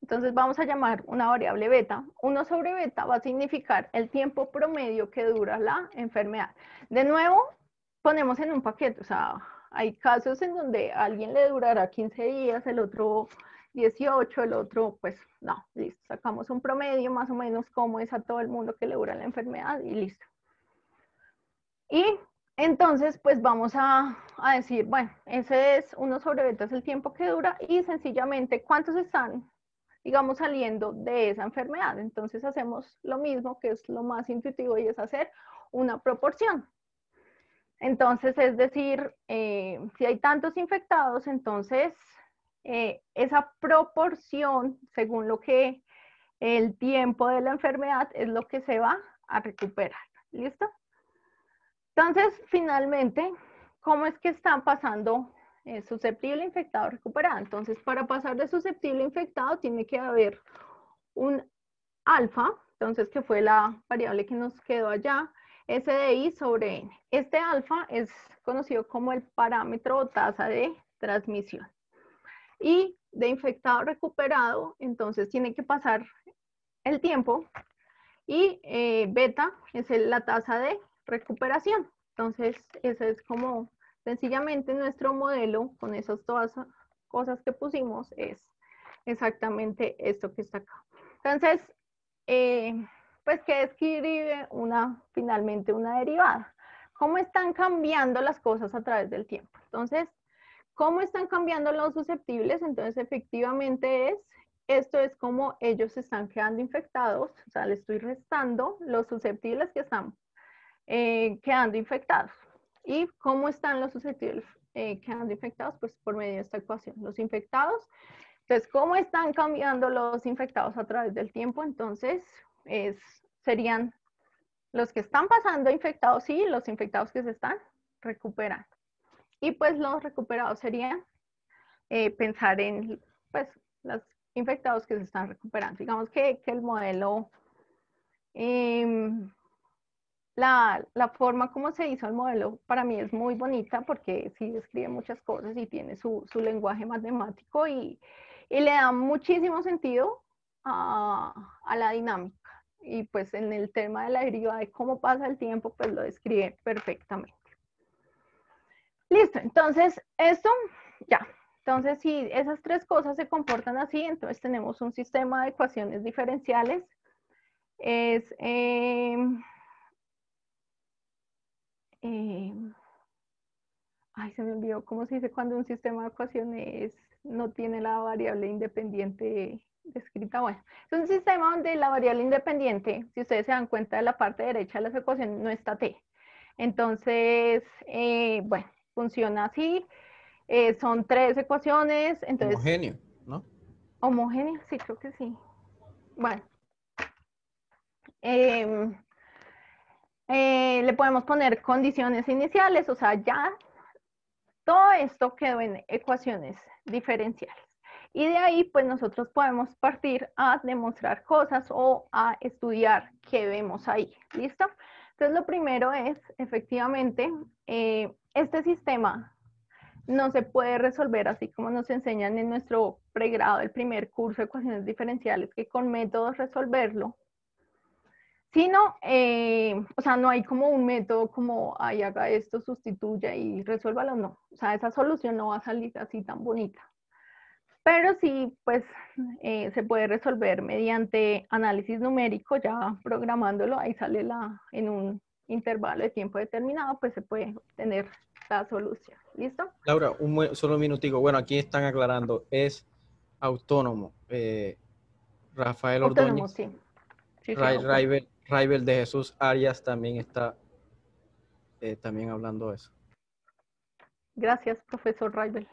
Entonces vamos a llamar una variable beta. 1 sobre beta va a significar el tiempo promedio que dura la enfermedad. De nuevo, ponemos en un paquete. O sea, hay casos en donde a alguien le durará 15 días, el otro 18, el otro, pues no, listo. Sacamos un promedio más o menos como es a todo el mundo que le dura la enfermedad y listo. Y entonces, pues vamos a decir, bueno, ese es 1 sobre beta, es el tiempo que dura y sencillamente, ¿cuántos están, digamos, saliendo de esa enfermedad? Entonces hacemos lo mismo, que es lo más intuitivo, y es hacer una proporción. Entonces, es decir, si hay tantos infectados, entonces esa proporción, según lo que el tiempo de la enfermedad, es lo que se va a recuperar. ¿Listo? Entonces, finalmente, ¿cómo es que están pasando susceptible, infectado, recuperado? Entonces, para pasar de susceptible a infectado, tiene que haber un alfa, entonces, que fue la variable que nos quedó allá, S de I sobre N. Este alfa es conocido como el parámetro o tasa de transmisión. Y de infectado recuperado, entonces tiene que pasar el tiempo y beta es la tasa de recuperación. Entonces, ese es como sencillamente nuestro modelo con esas todas cosas que pusimos es exactamente esto que está acá. Entonces, pues, ¿qué describe finalmente una derivada? ¿Cómo están cambiando las cosas a través del tiempo? Entonces, ¿cómo están cambiando los susceptibles? Entonces, efectivamente esto es como ellos están quedando infectados, o sea, le estoy restando los susceptibles que están quedando infectados. ¿Y cómo están los susceptibles quedando infectados? Pues por medio de esta ecuación. Los infectados, entonces, ¿cómo están cambiando los infectados a través del tiempo? Entonces, serían los que están pasando infectados y los infectados que se están recuperando. Y pues los recuperados serían pensar en pues los infectados que se están recuperando. Digamos que el modelo, la forma como se hizo el modelo para mí es muy bonita porque sí describe muchas cosas y tiene su lenguaje matemático y le da muchísimo sentido a la dinámica. Y pues en el tema de la derivada de cómo pasa el tiempo, pues lo describe perfectamente. Listo, entonces esto ya. Entonces, si esas tres cosas se comportan así, entonces tenemos un sistema de ecuaciones diferenciales. Ay, se me olvidó cómo se dice cuando un sistema de ecuaciones no tiene la variable independiente descrita. Bueno, es un sistema donde la variable independiente, si ustedes se dan cuenta de la parte derecha de las ecuaciones, no está t. Entonces, bueno, funciona así. Son tres ecuaciones. Entonces, Homogéneo, ¿no? homogénea, sí, creo que sí. Bueno. Le podemos poner condiciones iniciales, o sea, ya todo esto quedó en ecuaciones diferenciales. Y de ahí, pues nosotros podemos partir a demostrar cosas o a estudiar qué vemos ahí. ¿Listo? Entonces, lo primero es, efectivamente, este sistema no se puede resolver así como nos enseñan en nuestro pregrado, el primer curso de ecuaciones diferenciales, que con métodos resolverlo, sino, o sea, no hay como un método como, ay, haga esto, sustituya y resuélvalo, no. O sea, esa solución no va a salir así tan bonita. Pero sí, pues, se puede resolver mediante análisis numérico, ya programándolo, ahí sale en un intervalo de tiempo determinado, pues se puede obtener la solución. ¿Listo? Laura, solo un minutico. Bueno, aquí están aclarando, es autónomo. Rafael Autónomo, Ordóñez, sí. Sí, sí, autónomo. Raibel de Jesús Arias también está también hablando de eso. Gracias, profesor Raibel.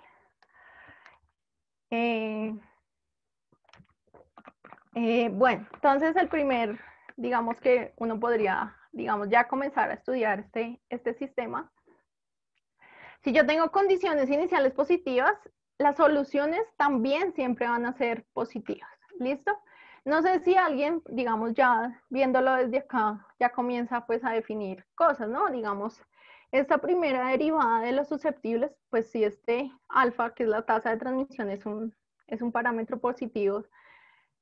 Bueno, entonces el primer, digamos que uno podría, digamos, ya comenzar a estudiar este sistema. Si yo tengo condiciones iniciales positivas, las soluciones también siempre van a ser positivas. ¿Listo? No sé si alguien, digamos, ya viéndolo desde acá, ya comienza pues a definir cosas, ¿no? Digamos, esta primera derivada de los susceptibles, pues si este alfa, que es la tasa de transmisión, es un parámetro positivo,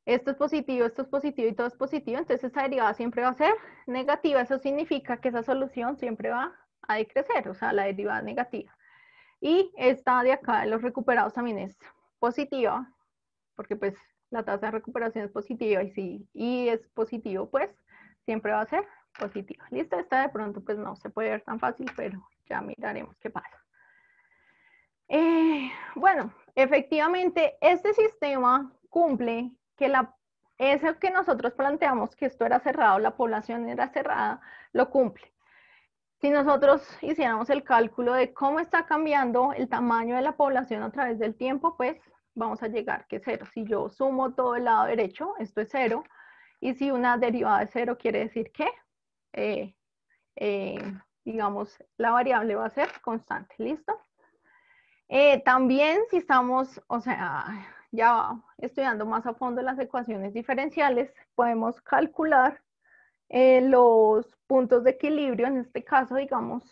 esto es positivo y todo es positivo, entonces esa derivada siempre va a ser negativa. Eso significa que esa solución siempre va a decrecer, o sea, la derivada negativa. Y esta de acá de los recuperados también es positiva, porque pues la tasa de recuperación es positiva y si y es positivo, pues siempre va a ser positiva. Listo, esta de pronto pues no se puede ver tan fácil, pero ya miraremos qué pasa. Bueno, efectivamente, este sistema cumple que eso que nosotros planteamos, que esto era cerrado, la población era cerrada, lo cumple. Si nosotros hiciéramos el cálculo de cómo está cambiando el tamaño de la población a través del tiempo, pues vamos a llegar que es cero. Si yo sumo todo el lado derecho, esto es cero. Y si una derivada de cero quiere decir que, digamos, la variable va a ser constante. ¿Listo? También si estamos, o sea, ya estudiando más a fondo las ecuaciones diferenciales, podemos calcular los puntos de equilibrio. En este caso, digamos,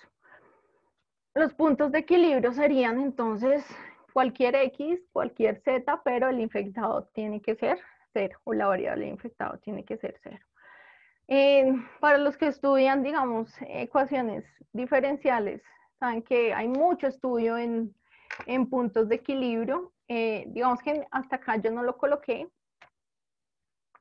los puntos de equilibrio serían entonces cualquier X, cualquier Z, pero el infectado tiene que ser cero, o la variable de infectado tiene que ser cero. Para los que estudian, digamos, ecuaciones diferenciales, saben que hay mucho estudio en puntos de equilibrio. Digamos que hasta acá yo no lo coloqué.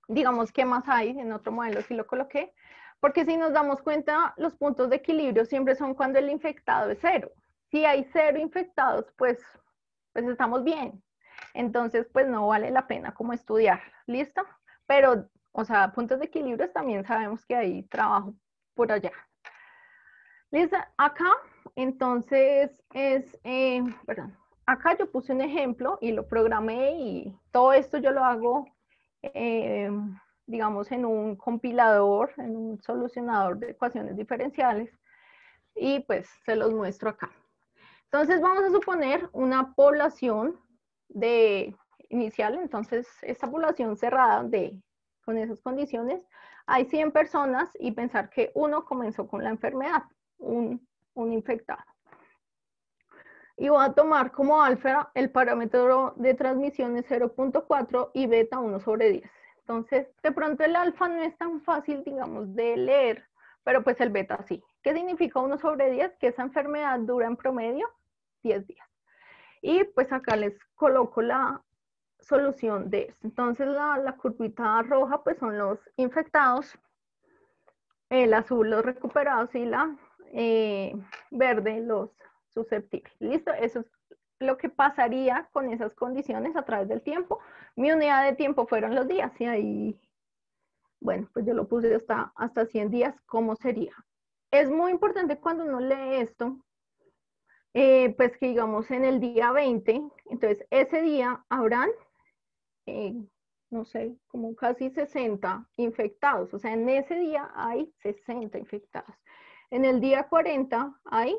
Digamos, ¿qué más hay? En otro modelo sí lo coloqué. Porque si nos damos cuenta, los puntos de equilibrio siempre son cuando el infectado es cero. Si hay cero infectados, pues estamos bien. Entonces, pues no vale la pena como estudiar. ¿Listo? Pero, o sea, puntos de equilibrio también sabemos que hay trabajo por allá. ¿Listo? Acá, entonces, perdón, acá yo puse un ejemplo y lo programé y todo esto yo lo hago, eh, digamos, en un compilador, en un solucionador de ecuaciones diferenciales y pues se los muestro acá. Entonces vamos a suponer una población de inicial, entonces esta población cerrada con esas condiciones, hay 100 personas y pensar que uno comenzó con la enfermedad, un infectado. Y voy a tomar como alfa el parámetro de transmisión es 0.4 y beta 1/10. Entonces, de pronto el alfa no es tan fácil, digamos, de leer, pero pues el beta sí. ¿Qué significa 1/10? Que esa enfermedad dura en promedio 10 días. Y pues acá les coloco la solución de esto. Entonces la curvita roja pues son los infectados, el azul los recuperados y la verde los susceptibles. ¿Listo? Eso es lo que pasaría con esas condiciones a través del tiempo. Mi unidad de tiempo fueron los días y ahí, bueno, pues yo lo puse hasta 100 días, ¿cómo sería? Es muy importante cuando uno lee esto, pues que digamos en el día 20, entonces ese día habrán, no sé, como casi 60 infectados, o sea, en ese día hay 60 infectados. En el día 40 hay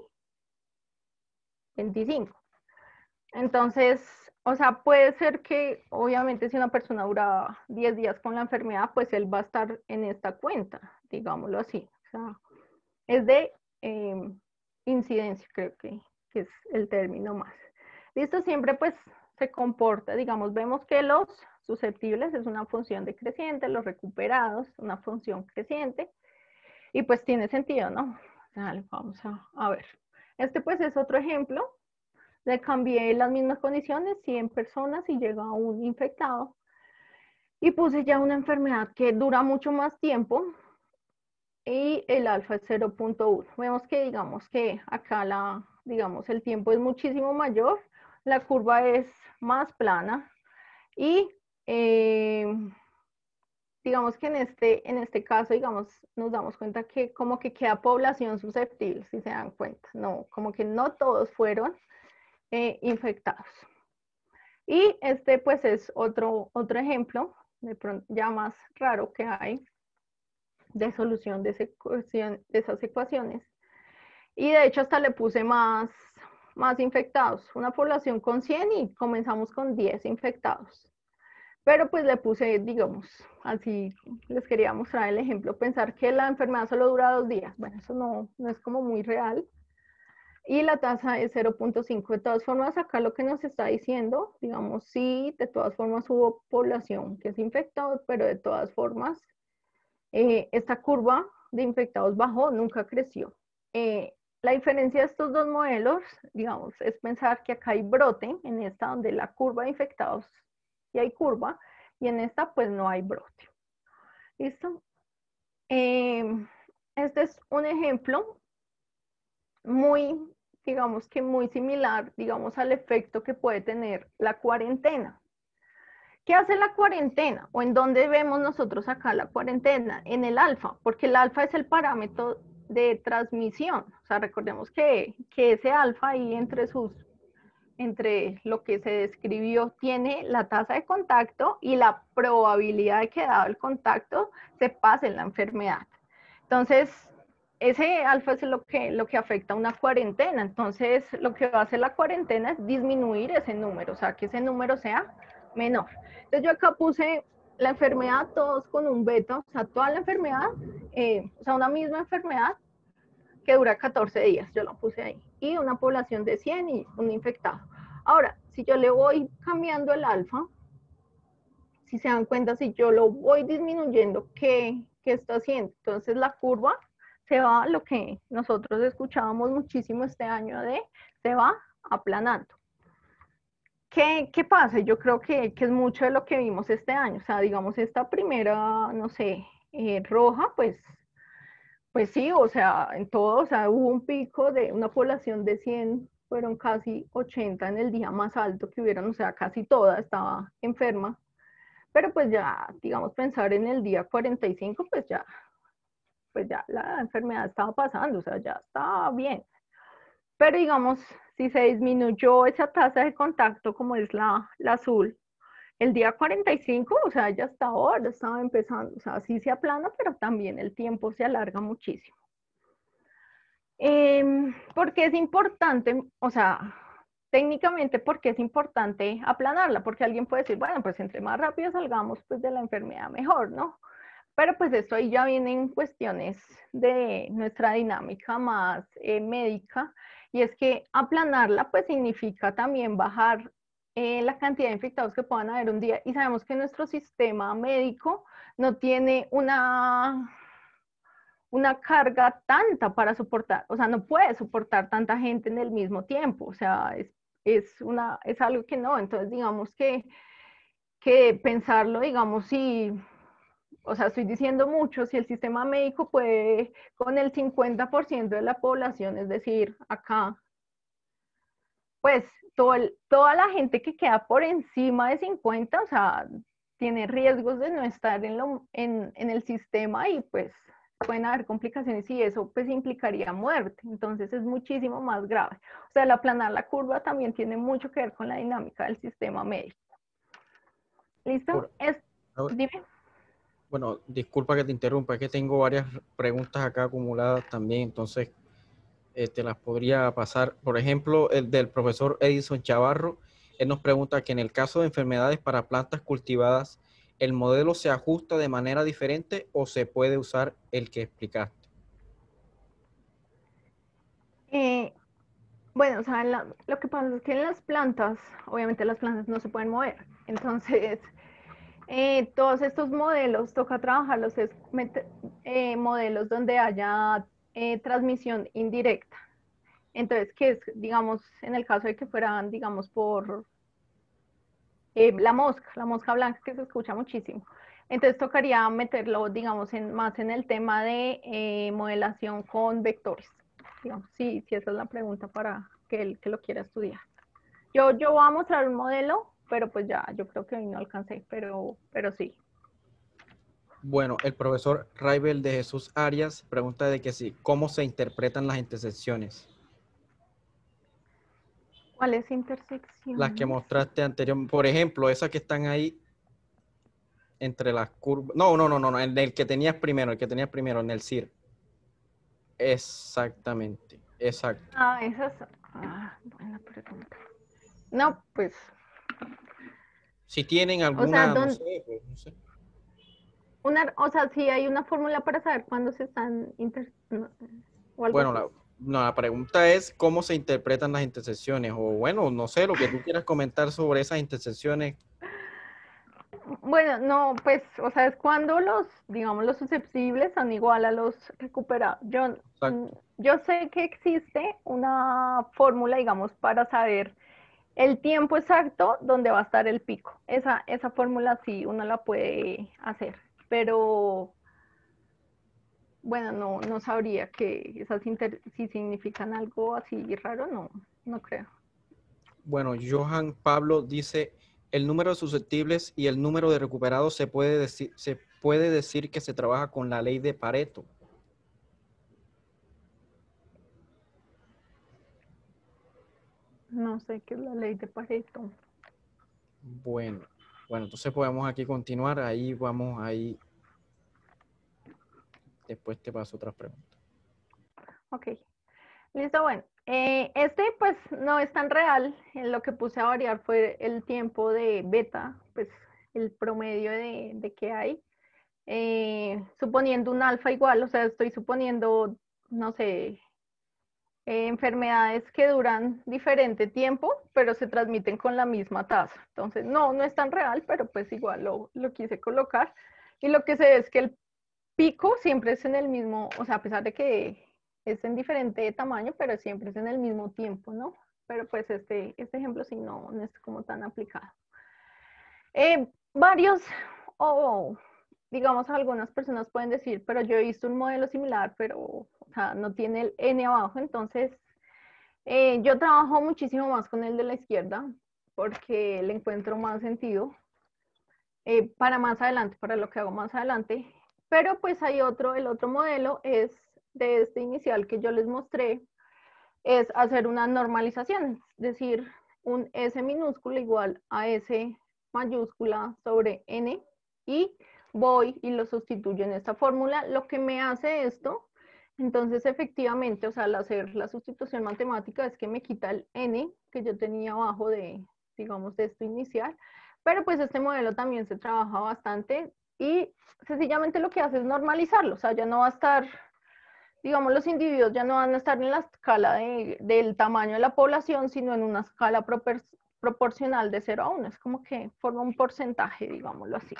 25. Entonces, o sea, puede ser que obviamente si una persona dura 10 días con la enfermedad, pues él va a estar en esta cuenta, digámoslo así. O sea, es de incidencia, creo que es el término más. Listo, siempre pues se comporta, digamos, vemos que los susceptibles es una función decreciente, los recuperados una función creciente, y pues tiene sentido, ¿no? Dale, vamos a ver. Este pues es otro ejemplo. Le cambié las mismas condiciones, 100 personas y llega un infectado. Y puse ya una enfermedad que dura mucho más tiempo, y el alfa es 0.1. Vemos que digamos que acá digamos, el tiempo es muchísimo mayor, la curva es más plana y digamos que en este caso, digamos, nos damos cuenta que como que queda población susceptible, si se dan cuenta, no, como que no todos fueron infectados. Y este pues es otro ejemplo, de pronto ya más raro que hay, de solución de esas ecuaciones. Y de hecho hasta le puse más infectados, una población con 100 y comenzamos con 10 infectados. Pero pues le puse, digamos, así les quería mostrar el ejemplo, pensar que la enfermedad solo dura 2 días. Bueno, eso no es como muy real. Y la tasa es 0.5. De todas formas, acá lo que nos está diciendo, digamos, sí, de todas formas hubo población que se infectó, pero de todas formas, esta curva de infectados bajó, nunca creció. La diferencia de estos dos modelos, digamos, es pensar que acá hay brote, en esta donde la curva de infectados y hay curva, y en esta pues no hay brote. ¿Listo? Este es un ejemplo muy, digamos que muy similar, digamos, al efecto que puede tener la cuarentena. ¿Qué hace la cuarentena? ¿O en dónde vemos nosotros acá la cuarentena? En el alfa, porque el alfa es el parámetro de transmisión. O sea, recordemos que ese alfa ahí entre lo que se describió tiene la tasa de contacto y la probabilidad de que dado el contacto se pase la enfermedad. Entonces, ese alfa es lo que afecta a una cuarentena. Entonces, lo que va a hacer la cuarentena es disminuir ese número, o sea, que ese número sea menor. Entonces, yo acá puse la enfermedad todos con un beta, o sea, toda la enfermedad, o sea, una misma enfermedad que dura 14 días, yo lo puse ahí, y una población de 100 y un infectado. Ahora, si yo le voy cambiando el alfa, si se dan cuenta, si yo lo voy disminuyendo, ¿qué ¿qué está haciendo? Entonces la curva se va, lo que nosotros escuchábamos muchísimo este año se va aplanando. ¿Qué pasa? Yo creo que es mucho de lo que vimos este año. O sea, digamos, esta primera, no sé, roja, pues sí, o sea, en todo, o sea, hubo un pico de una población de 100, fueron casi 80 en el día más alto que hubieron, o sea, casi toda estaba enferma. Pero pues ya, digamos, pensar en el día 45, pues ya la enfermedad estaba pasando, o sea, ya estaba bien. Pero digamos, si se disminuyó esa tasa de contacto como es la azul, el día 45, o sea, ya hasta ahora estaba empezando, o sea, sí se aplana, pero también el tiempo se alarga muchísimo. Porque es importante, o sea, técnicamente, porque es importante aplanarla, porque alguien puede decir, bueno, pues entre más rápido salgamos pues de la enfermedad, mejor, ¿no? Pero pues esto ahí ya vienen cuestiones de nuestra dinámica más médica, y es que aplanarla pues significa también bajar la cantidad de infectados que puedan haber un día, y sabemos que nuestro sistema médico no tiene una carga tanta para soportar, o sea, no puede soportar tanta gente en el mismo tiempo, o sea, es algo que no, entonces digamos que pensarlo, digamos, si, o sea, estoy diciendo mucho, si el sistema médico puede con el 50% de la población, es decir, acá, pues toda la gente que queda por encima de 50, o sea, tiene riesgos de no estar en el sistema, y pues pueden haber complicaciones, y eso pues implicaría muerte, entonces es muchísimo más grave. O sea, el aplanar la curva también tiene mucho que ver con la dinámica del sistema médico. ¿Listo? Dime. Bueno, disculpa que te interrumpa, es que tengo varias preguntas acá acumuladas también, entonces te las podría pasar. Por ejemplo, el del profesor Edison Chavarro, él nos pregunta que en el caso de enfermedades para plantas cultivadas, ¿el modelo se ajusta de manera diferente o se puede usar el que explicaste? Bueno, o sea, lo que pasa es que en las plantas, obviamente las plantas no se pueden mover. Entonces, todos estos modelos toca trabajarlos, modelos donde haya transmisión indirecta. Entonces, que es, digamos, en el caso de que fueran, digamos, por la mosca blanca, que se escucha muchísimo. Entonces tocaría meterlo, digamos, más en el tema de modelación con vectores. Digamos, sí, esa es la pregunta para que lo quiera estudiar. Yo voy a mostrar un modelo, pero pues ya, yo creo que hoy no alcancé, pero sí. Bueno, el profesor Raibel de Jesús Arias pregunta de que sí, ¿cómo se interpretan las intersecciones? ¿Cuáles Las que intersecciones? mostraste anteriormente, por ejemplo, esas que están ahí entre las curvas. No, en el que tenías primero, en el CIR. Exactamente, exacto. Esas. Buena pregunta. No, pues, Si tienen o sea, alguna, no sé, pues, no sé. o sea, sí hay una fórmula para saber cuándo se están o algo Bueno, así. la pregunta es cómo se interpretan las intersecciones, o bueno, no sé, lo que tú quieras comentar sobre esas intersecciones. Bueno, no, pues, o sea, es cuando digamos, los susceptibles son igual a los recuperados. Exacto. Yo sé que existe una fórmula, digamos, para saber el tiempo exacto donde va a estar el pico. Esa fórmula sí uno la puede hacer, pero bueno, no sabría que si significan algo así raro, no creo. Bueno, Johan Pablo dice, el número de susceptibles y el número de recuperados se puede decir que se trabaja con la ley de Pareto. No sé qué es la ley de Pareto. Bueno, entonces podemos aquí continuar, ahí vamos, ahí después te paso otras preguntas. Ok, listo, bueno. Este pues no es tan real. Lo que puse a variar fue el tiempo de beta, pues el promedio de que hay. Suponiendo un alfa igual, o sea, estoy suponiendo, no sé, enfermedades que duran diferente tiempo, pero se transmiten con la misma tasa. Entonces, no es tan real, pero pues igual lo quise colocar. Y lo que sé es que el pico siempre es en el mismo, o sea, a pesar de que es en diferente tamaño, pero siempre es en el mismo tiempo, ¿no? Pero pues este ejemplo sí no es como tan aplicado. Varios, o digamos, algunas personas pueden decir, pero yo he visto un modelo similar, pero o sea, no tiene el n abajo, entonces yo trabajo muchísimo más con el de la izquierda porque le encuentro más sentido para más adelante, para lo que hago más adelante. Pero pues hay otro, el otro modelo es de este inicial que yo les mostré, es hacer una normalización, es decir, un S minúscula igual a S mayúscula sobre N y voy y lo sustituyo en esta fórmula. Lo que me hace esto, entonces efectivamente, o sea, al hacer la sustitución matemática es que me quita el N que yo tenía abajo de, digamos, de esto inicial, pero pues este modelo también se trabaja bastante y sencillamente lo que hace es normalizarlo, o sea, ya no va a estar, digamos, los individuos ya no van a estar en la escala del tamaño de la población, sino en una escala proporcional de 0 a 1. Es como que forma un porcentaje, digámoslo así.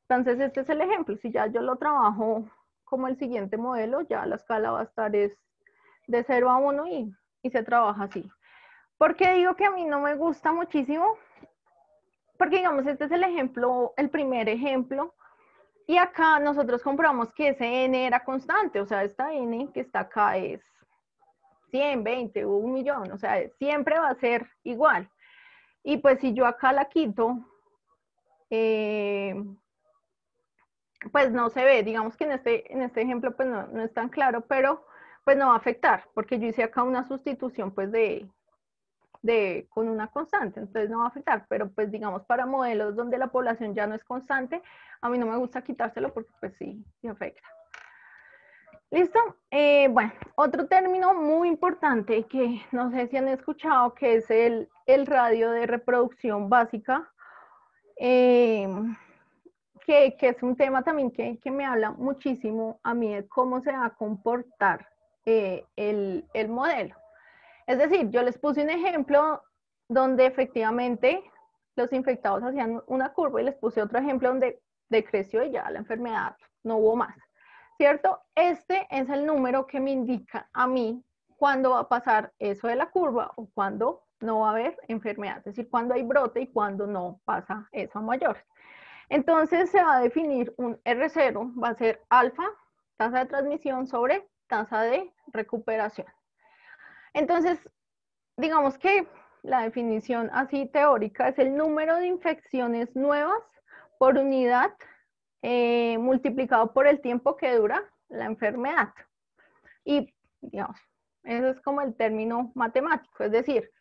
Entonces, este es el ejemplo. Si ya yo lo trabajo como el siguiente modelo, ya la escala va a estar es de 0 a 1 y se trabaja así. ¿Por qué digo que a mí no me gusta muchísimo? Porque, digamos, este es el ejemplo, el primer ejemplo, y acá nosotros comprobamos que ese n era constante, o sea, esta n que está acá es 100, 20 o 1.000.000, o sea, siempre va a ser igual. Y pues si yo acá la quito, pues no se ve, digamos que en este ejemplo pues no es tan claro, pero pues no va a afectar, porque yo hice acá una sustitución pues con una constante, entonces no va a afectar, pero pues digamos para modelos donde la población ya no es constante, a mí no me gusta quitárselo porque pues sí afecta. ¿Listo? Bueno, otro término muy importante que no sé si han escuchado, que es el radio de reproducción básica, que es un tema también que me habla muchísimo a mí de cómo se va a comportar el modelo. Es decir, yo les puse un ejemplo donde efectivamente los infectados hacían una curva y les puse otro ejemplo donde decreció y ya la enfermedad no hubo más. ¿Cierto? Este es el número que me indica a mí cuándo va a pasar eso de la curva o cuándo no va a haber enfermedad, es decir, cuándo hay brote y cuándo no pasa eso a mayor. Entonces se va a definir un R0, va a ser alfa, tasa de transmisión sobre tasa de recuperación. Entonces, digamos que la definición así teórica es el número de infecciones nuevas por unidad multiplicado por el tiempo que dura la enfermedad. Y, digamos, eso es como el término matemático, es decir,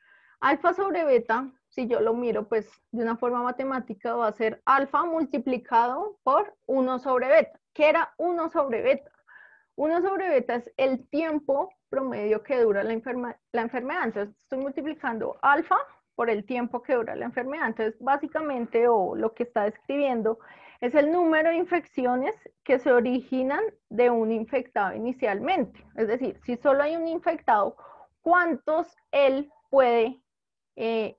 alfa sobre beta, si yo lo miro pues de una forma matemática, va a ser alfa multiplicado por 1 sobre beta. ¿Qué era 1 sobre beta? 1 sobre beta es el tiempo promedio que dura la enfermedad. Entonces, estoy multiplicando alfa por el tiempo que dura la enfermedad. Entonces, básicamente, o lo que está describiendo es el número de infecciones que se originan de un infectado inicialmente. Es decir, si solo hay un infectado, ¿cuántos él puede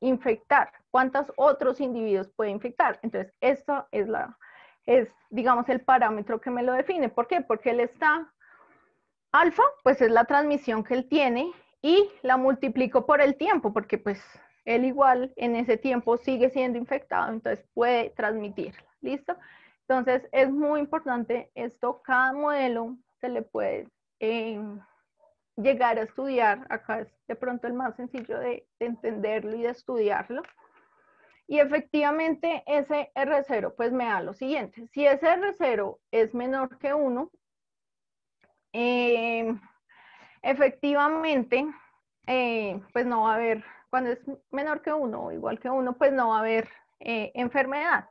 infectar? ¿Cuántos otros individuos puede infectar? Entonces, esto es, digamos, el parámetro que me lo define. ¿Por qué? Porque él está alfa, pues es la transmisión que él tiene y la multiplico por el tiempo, porque pues él igual en ese tiempo sigue siendo infectado, entonces puede transmitir. ¿Listo? Entonces es muy importante esto, cada modelo se le puede llegar a estudiar, acá es de pronto el más sencillo de entenderlo y de estudiarlo. Y efectivamente ese R0 pues me da lo siguiente, si ese R0 es menor que 1, efectivamente, pues no va a haber, cuando es menor que 1 o igual que 1, pues no va a haber enfermedad.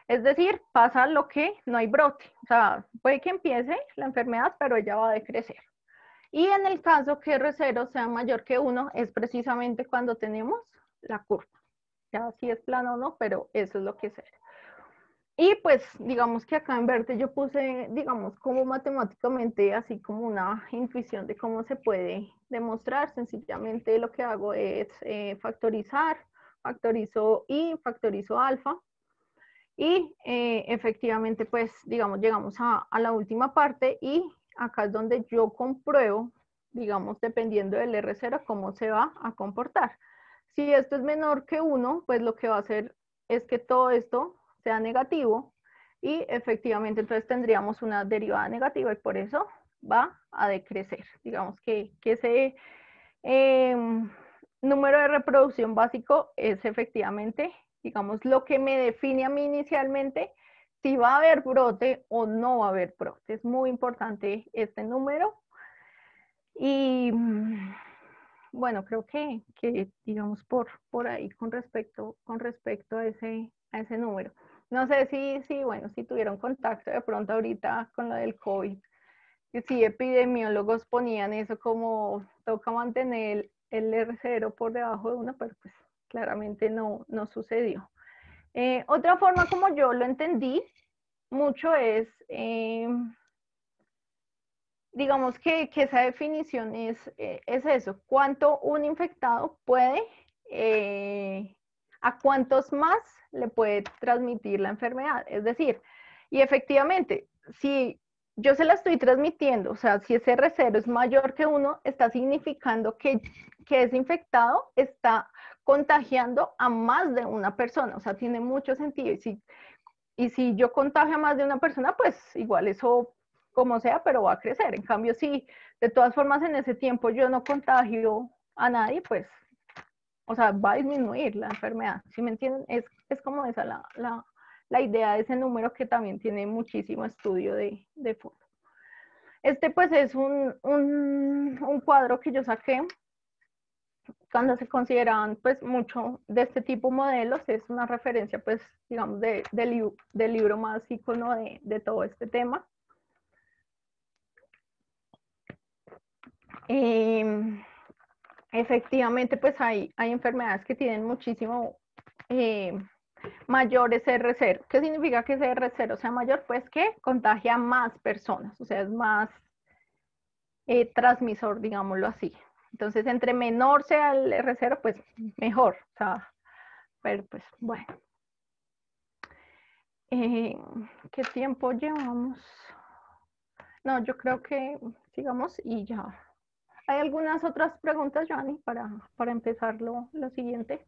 Es decir, pasa lo que no hay brote. O sea, puede que empiece la enfermedad, pero ella va a decrecer. Y en el caso que R0 sea mayor que 1, es precisamente cuando tenemos la curva. Ya si es plano o no, pero eso es lo que es. Y pues digamos que acá en verde yo puse, digamos, como matemáticamente, así como una intuición de cómo se puede demostrar. Sencillamente lo que hago es factorizar, factorizo y factorizo alfa. Y efectivamente, pues, digamos, llegamos a la última parte y acá es donde yo compruebo, digamos, dependiendo del R0, cómo se va a comportar. Si esto es menor que 1, pues lo que va a hacer es que todo esto sea negativo y efectivamente entonces tendríamos una derivada negativa y por eso va a decrecer. Digamos que ese número de reproducción básico es efectivamente, digamos, lo que me define a mí inicialmente si va a haber brote o no va a haber brote. Es muy importante este número. Y bueno, creo que digamos, por ahí con respecto a ese número. No sé bueno, si tuvieron contacto de pronto ahorita con lo del COVID, que sí, epidemiólogos ponían eso como toca mantener el R0 por debajo de 1, pero pues claramente no sucedió. Otra forma como yo lo entendí mucho es, digamos que esa definición es eso, cuánto un infectado puede, a cuántos más le puede transmitir la enfermedad. Es decir, y efectivamente, si yo se la estoy transmitiendo, o sea, si ese R0 es mayor que 1, está significando que ese infectado está contagiando a más de una persona, o sea, tiene mucho sentido. Y si yo contagio a más de una persona, pues igual eso como sea, pero va a crecer. En cambio, si de todas formas en ese tiempo yo no contagio a nadie, pues, o sea, va a disminuir la enfermedad. ¿Sí me entienden? Es como esa la idea de ese número que también tiene muchísimo estudio de fondo. Este pues es un cuadro que yo saqué cuando se consideraban pues mucho de este tipo de modelos, es una referencia pues digamos del libro más ícono de todo este tema. Efectivamente pues hay enfermedades que tienen muchísimo mayor ese R0. ¿Qué significa que ese R0 sea mayor? Pues que contagia a más personas, o sea, es más transmisor, digámoslo así. Entonces, entre menor sea el R0, pues mejor. O sea, pero pues bueno. ¿Qué tiempo llevamos? No, yo creo que sigamos y ya. ¿Hay algunas otras preguntas, Johnny, para empezar lo siguiente?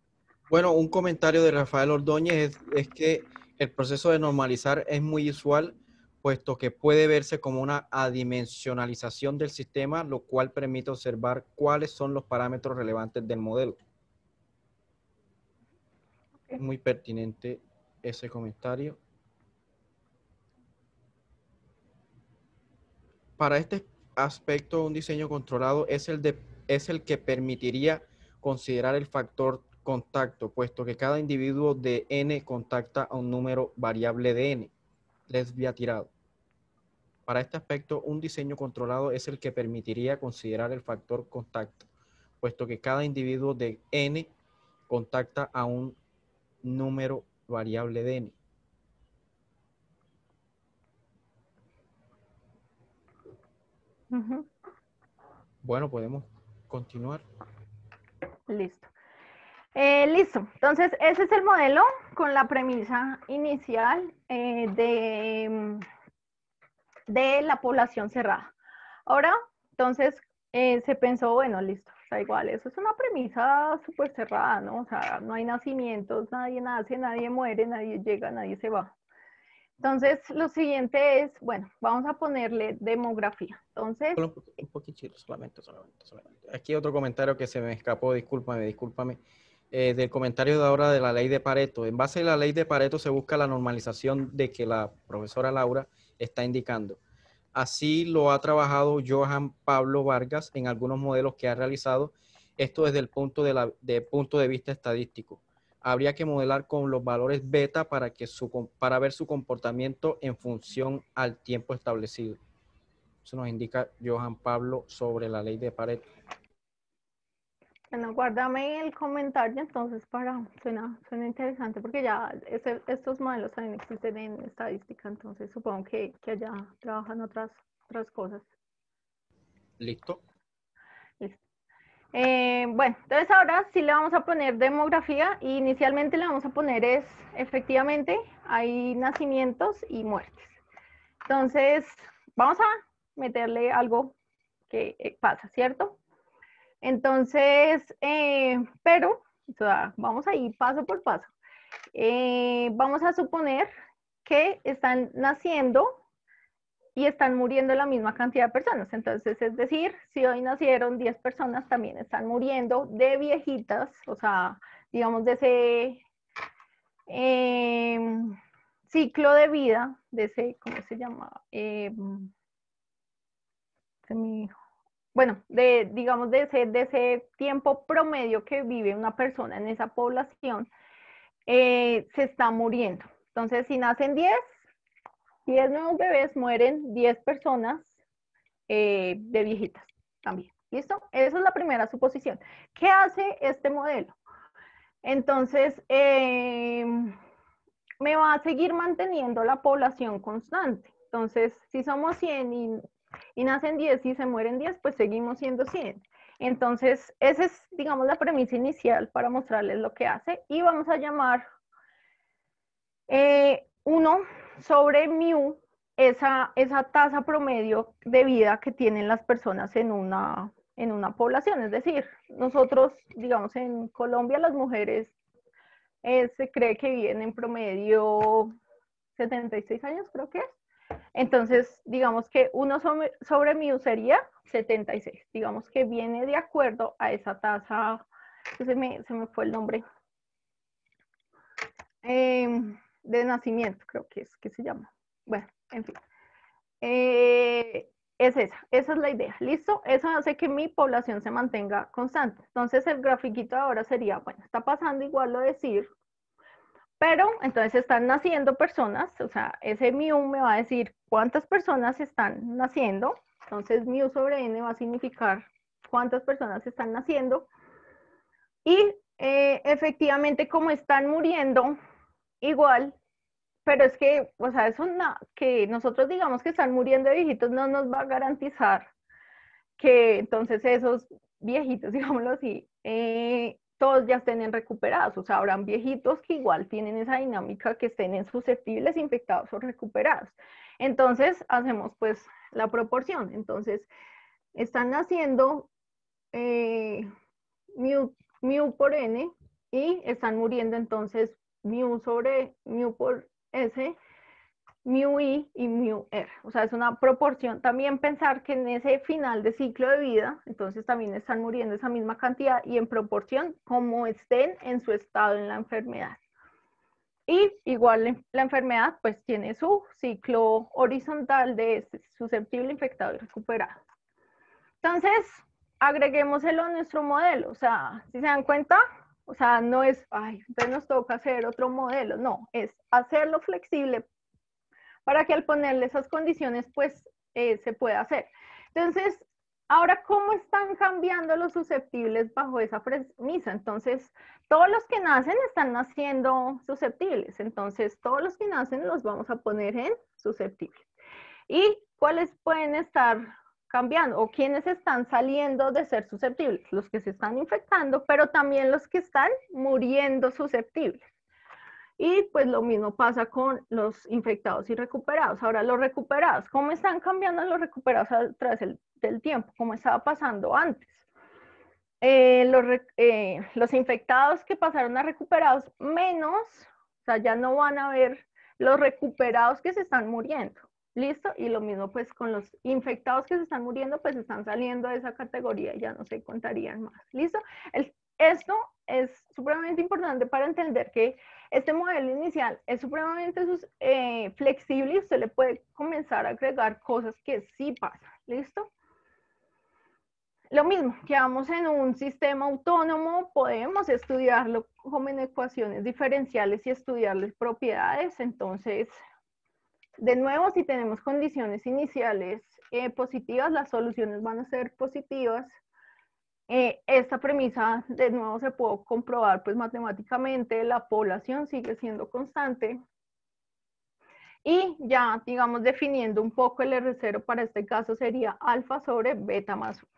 Bueno, un comentario de Rafael Ordóñez es que el proceso de normalizar es muy usual, puesto que puede verse como una adimensionalización del sistema, lo cual permite observar cuáles son los parámetros relevantes del modelo. Okay. Muy pertinente ese comentario. Para este aspecto, un diseño controlado es el que permitiría considerar el factor contacto, puesto que cada individuo de n contacta a un número variable de n. Les había tirado. Para este aspecto, un diseño controlado es el que permitiría considerar el factor contacto, puesto que cada individuo de n contacta a un número variable de n. Bueno, podemos continuar. Listo. Listo. Entonces, ese es el modelo con la premisa inicial de la población cerrada. Ahora, entonces, se pensó, bueno, listo, o sea, igual, eso es una premisa súper cerrada, ¿no? O sea, no hay nacimientos, nadie nace, nadie muere, nadie llega, nadie se va. Entonces, lo siguiente es, bueno, vamos a ponerle demografía. Entonces, Un poquitito, solamente. Aquí otro comentario que se me escapó, discúlpame. Del comentario de ahora de la ley de Pareto. En base a la ley de Pareto se busca la normalización de que la profesora Laura está indicando. Así lo ha trabajado Johan Pablo Vargas en algunos modelos que ha realizado, esto desde el punto de vista estadístico. Habría que modelar con los valores beta para ver su comportamiento en función al tiempo establecido. Eso nos indica Johan Pablo sobre la ley de Pareto. bueno, guárdame el comentario entonces suena interesante porque ya estos modelos también existen en estadística, entonces supongo que allá trabajan otras cosas. ¿Listo? Listo. Bueno, entonces ahora sí le vamos a poner demografía y inicialmente le vamos a poner es, efectivamente, hay nacimientos y muertes. Entonces, vamos a meterle algo que pasa, ¿cierto? Entonces, pero, o sea, vamos a ir paso por paso. Vamos a suponer que están naciendo y están muriendo la misma cantidad de personas. Entonces, es decir, si hoy nacieron 10 personas, también están muriendo de viejitas, o sea, digamos de ese ciclo de vida, de ese, ¿cómo se llama? Bueno, digamos de ese tiempo promedio que vive una persona en esa población, se está muriendo. Entonces, si nacen 10 nuevos bebés, mueren 10 personas de viejitas también. ¿Listo? Esa es la primera suposición. ¿Qué hace este modelo? Entonces, me va a seguir manteniendo la población constante. Entonces, si somos 100 y nacen 10 y se mueren 10, pues seguimos siendo 100. Entonces, esa es, digamos, la premisa inicial para mostrarles lo que hace. Y vamos a llamar 1 sobre mu, esa tasa promedio de vida que tienen las personas en una población. Es decir, nosotros, digamos, en Colombia las mujeres se cree que viven en promedio 76 años, creo que es. Entonces, digamos que 1 sobre mu sería 76. Digamos que viene de acuerdo a esa tasa, se me fue el nombre, de nacimiento, creo que es que se llama. Bueno, en fin. Es esa es la idea, ¿listo? Eso hace que mi población se mantenga constante. Entonces el grafiquito ahora sería, bueno, está pasando igual lo decir, pero entonces están naciendo personas, o sea, ese mu me va a decir cuántas personas están naciendo, entonces mu sobre n va a significar cuántas personas están naciendo, y efectivamente como están muriendo, igual, pero es que, o sea, eso que nosotros digamos que están muriendo de viejitos no nos va a garantizar que entonces esos viejitos, digámoslo así, todos ya estén recuperados. O sea, habrán viejitos que igual tienen esa dinámica que estén en susceptibles, infectados o recuperados. Entonces, hacemos pues la proporción. Entonces, están naciendo mu por n y están muriendo entonces mu sobre mu por s, mu i y mu r. O sea, es una proporción. También pensar que en ese final de ciclo de vida, entonces también están muriendo esa misma cantidad y en proporción como estén en su estado en la enfermedad. Y igual la enfermedad pues tiene su ciclo horizontal de susceptible, infectado y recuperado. Entonces, agreguémoselo a nuestro modelo. O sea, si se dan cuenta, o sea, no es, ay, entonces nos toca hacer otro modelo. No, es hacerlo flexible para que al ponerle esas condiciones, pues, se pueda hacer. Entonces, ahora, ¿cómo están cambiando los susceptibles bajo esa premisa? Entonces, todos los que nacen están naciendo susceptibles. Entonces, todos los que nacen los vamos a poner en susceptibles. ¿Y cuáles pueden estar cambiando o quiénes están saliendo de ser susceptibles? Los que se están infectando, pero también los que están muriendo susceptibles. Y pues lo mismo pasa con los infectados y recuperados. Ahora, los recuperados, ¿cómo están cambiando los recuperados a través del tiempo? ¿Cómo estaba pasando antes? Los infectados que pasaron a recuperados menos, o sea, ya no van a ver los recuperados que se están muriendo. ¿Listo? Y lo mismo pues con los infectados que se están muriendo, pues están saliendo de esa categoría y ya no se contarían más. ¿Listo? Esto es supremamente importante para entender que este modelo inicial es supremamente flexible y usted le puede comenzar a agregar cosas que sí pasan. ¿Listo? Lo mismo, quedamos en un sistema autónomo, podemos estudiarlo como en ecuaciones diferenciales y estudiarles propiedades. Entonces, de nuevo, si tenemos condiciones iniciales positivas, las soluciones van a ser positivas. Esta premisa, de nuevo, se puede comprobar pues matemáticamente, la población sigue siendo constante. Y ya, digamos, definiendo un poco el R0 para este caso sería alfa sobre beta más 1.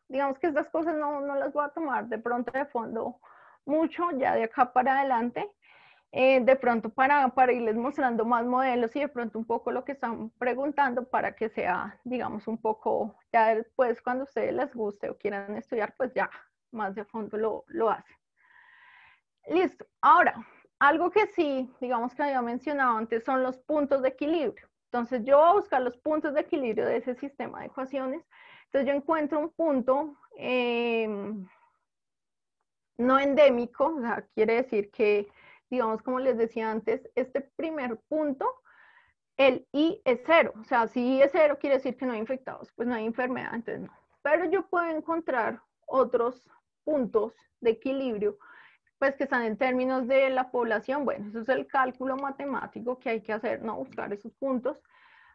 digamos que estas cosas no las voy a tomar de pronto de fondo mucho, ya de acá para adelante. De pronto para irles mostrando más modelos y de pronto un poco lo que están preguntando para que sea, digamos, un poco, ya después cuando a ustedes les guste o quieran estudiar, pues ya más de fondo lo hacen. Listo. Ahora, algo que sí, digamos que había mencionado antes, son los puntos de equilibrio. Entonces yo voy a buscar los puntos de equilibrio de ese sistema de ecuaciones. Entonces yo encuentro un punto no endémico, o sea, quiere decir que, digamos, como les decía antes, este primer punto, el I es cero. O sea, si I es cero, quiere decir que no hay infectados, pues no hay enfermedad, entonces no. Pero yo puedo encontrar otros puntos de equilibrio, pues que están en términos de la población. Bueno, eso es el cálculo matemático que hay que hacer, no buscar esos puntos.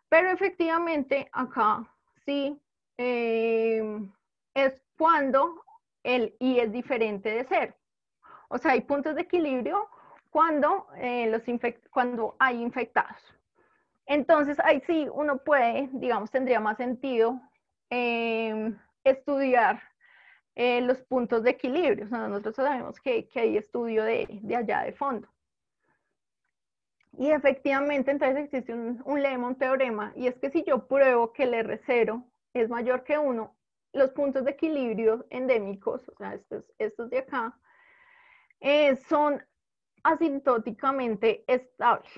Pero efectivamente, acá sí es cuando el I es diferente de cero. O sea, hay puntos de equilibrio cuando, cuando hay infectados. Entonces, ahí sí uno puede, digamos, tendría más sentido estudiar los puntos de equilibrio. O sea, nosotros sabemos que hay estudio de allá de fondo. Y efectivamente, entonces existe un Lemon teorema, y es que si yo pruebo que el R0 es mayor que 1, los puntos de equilibrio endémicos, o sea, estos de acá, son asintóticamente estables.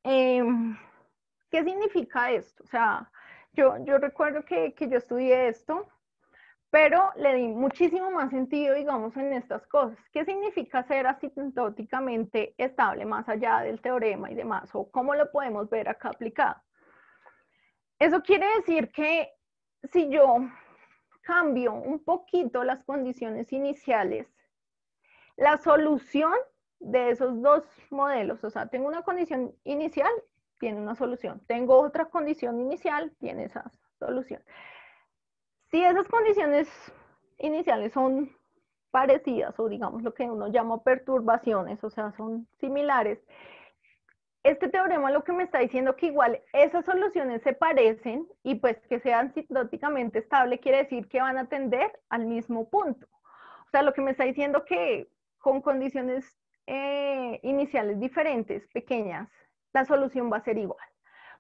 ¿Qué significa esto? O sea, yo recuerdo que yo estudié esto, pero le di muchísimo más sentido, digamos, en estas cosas. ¿Qué significa ser asintóticamente estable más allá del teorema y demás? ¿O cómo lo podemos ver acá aplicado? Eso quiere decir que si yo cambio un poquito las condiciones iniciales, la solución de esos dos modelos, o sea, tengo una condición inicial, tiene una solución. Tengo otra condición inicial, tiene esa solución. Si esas condiciones iniciales son parecidas o digamos lo que uno llama perturbaciones, o sea, son similares, este teorema lo que me está diciendo que igual esas soluciones se parecen y pues que sean asintóticamente estable quiere decir que van a tender al mismo punto. O sea, lo que me está diciendo que con condiciones iniciales diferentes, pequeñas, la solución va a ser igual.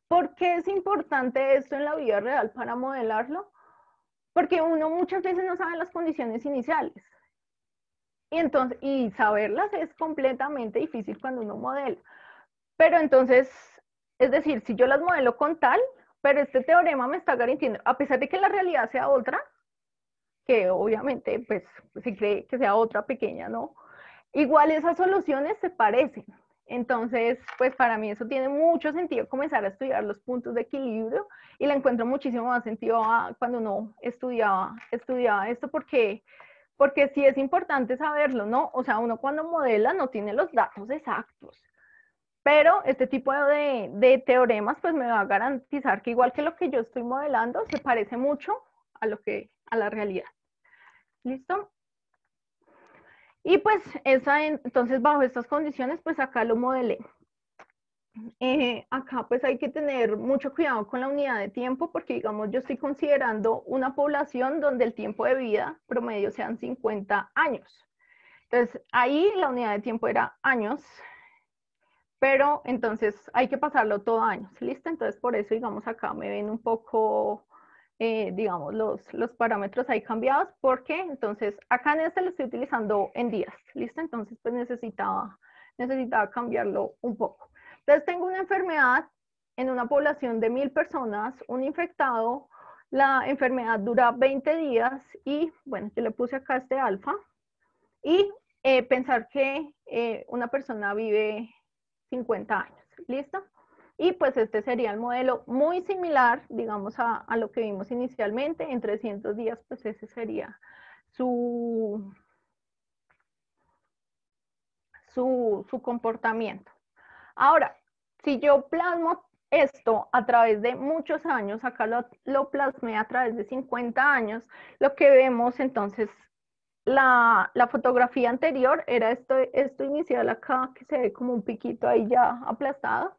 ¿Por qué es importante esto en la vida real para modelarlo? Porque uno muchas veces no sabe las condiciones iniciales. Y saberlas es completamente difícil cuando uno modela. Pero entonces, es decir, si yo las modelo con tal, pero este teorema me está garantizando, a pesar de que la realidad sea otra, que obviamente pues se cree que sea otra pequeña, ¿no? Igual esas soluciones se parecen. Entonces, pues para mí eso tiene mucho sentido comenzar a estudiar los puntos de equilibrio y le encuentro muchísimo más sentido cuando uno estudiaba esto porque sí es importante saberlo, ¿no? O sea, uno cuando modela no tiene los datos exactos, pero este tipo de teoremas pues me va a garantizar que igual que lo que yo estoy modelando se parece mucho a la realidad. ¿Listo? Y pues entonces bajo estas condiciones pues acá lo modelé. Acá pues hay que tener mucho cuidado con la unidad de tiempo porque digamos yo estoy considerando una población donde el tiempo de vida promedio sean 50 años. Entonces ahí la unidad de tiempo era años, pero entonces hay que pasarlo todo años, ¿listo? Entonces por eso digamos acá me ven un poco, digamos los parámetros ahí cambiados porque entonces acá en este lo estoy utilizando en días, ¿listo? Entonces pues necesitaba cambiarlo un poco. Entonces tengo una enfermedad en una población de 1000 personas, un infectado, la enfermedad dura 20 días y bueno, yo le puse acá este alfa y pensar que una persona vive 50 años, ¿listo? Y pues este sería el modelo muy similar, digamos, a lo que vimos inicialmente, en 300 días, pues ese sería su comportamiento. Ahora, si yo plasmo esto a través de muchos años, acá lo plasmé a través de 50 años, lo que vemos entonces, la fotografía anterior era esto inicial acá, que se ve como un piquito ahí ya aplastado,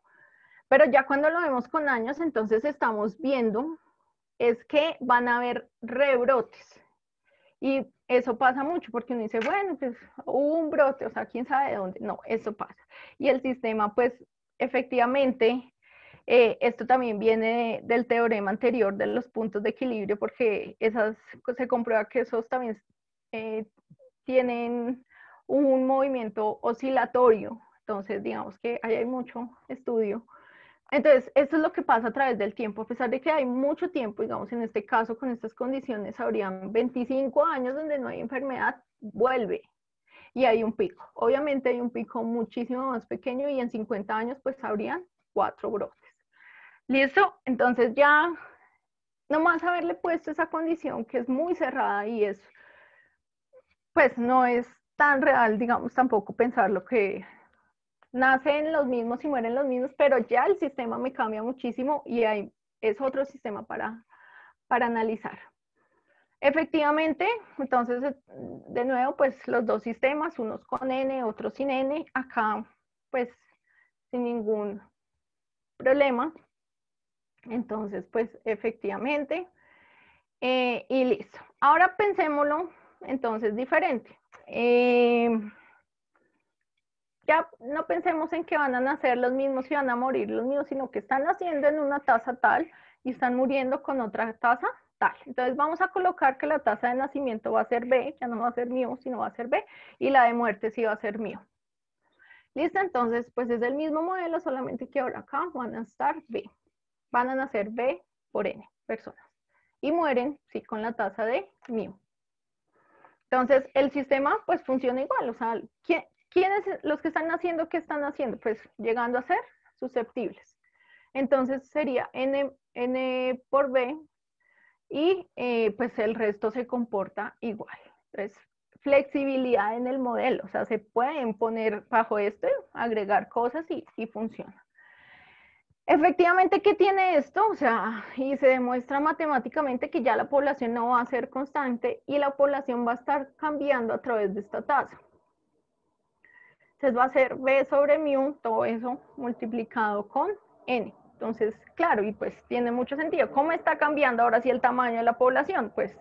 pero ya cuando lo vemos con años, entonces estamos viendo es que van a haber rebrotes. Y eso pasa mucho porque uno dice, bueno, pues hubo un brote, o sea, quién sabe de dónde. No, eso pasa. Y el sistema, pues, efectivamente, esto también viene del teorema anterior de los puntos de equilibrio, porque se comprueba que esos también tienen un movimiento oscilatorio. Entonces, digamos que ahí hay mucho estudio. Entonces, esto es lo que pasa a través del tiempo, a pesar de que hay mucho tiempo, digamos, en este caso, con estas condiciones, habrían 25 años donde no hay enfermedad, vuelve y hay un pico. Obviamente hay un pico muchísimo más pequeño y en 50 años pues habrían 4 brotes. ¿Listo? Entonces ya, nomás haberle puesto esa condición que es muy cerrada y es, pues no es tan real, digamos, tampoco pensar lo que nacen los mismos y mueren los mismos, pero ya el sistema me cambia muchísimo y es otro sistema para analizar. Efectivamente, entonces, de nuevo, pues los dos sistemas, unos con N, otros sin N, acá, pues, sin ningún problema. Entonces, pues, efectivamente, y listo. Ahora pensémoslo, entonces, diferente. Ya no pensemos en que van a nacer los mismos y van a morir los mismos, sino que están naciendo en una tasa tal y están muriendo con otra tasa tal. Entonces vamos a colocar que la tasa de nacimiento va a ser B, ya no va a ser mío, sino va a ser B, y la de muerte sí va a ser mío. ¿Listo? Entonces, pues es el mismo modelo, solamente que ahora acá van a estar B. Van a nacer B por N personas. Y mueren, sí, con la tasa de mío. Entonces, el sistema pues funciona igual, o sea, ¿quiénes los que están haciendo qué están haciendo? Pues llegando a ser susceptibles. Entonces sería N por B y pues el resto se comporta igual. Entonces, flexibilidad en el modelo, o sea, se pueden poner bajo esto, agregar cosas y funciona. Efectivamente, ¿qué tiene esto? O sea, y se demuestra matemáticamente que ya la población no va a ser constante y la población va a estar cambiando a través de esta tasa. Entonces va a ser B sobre mu, todo eso multiplicado con N. Entonces, claro, y pues tiene mucho sentido. ¿Cómo está cambiando ahora sí el tamaño de la población? Pues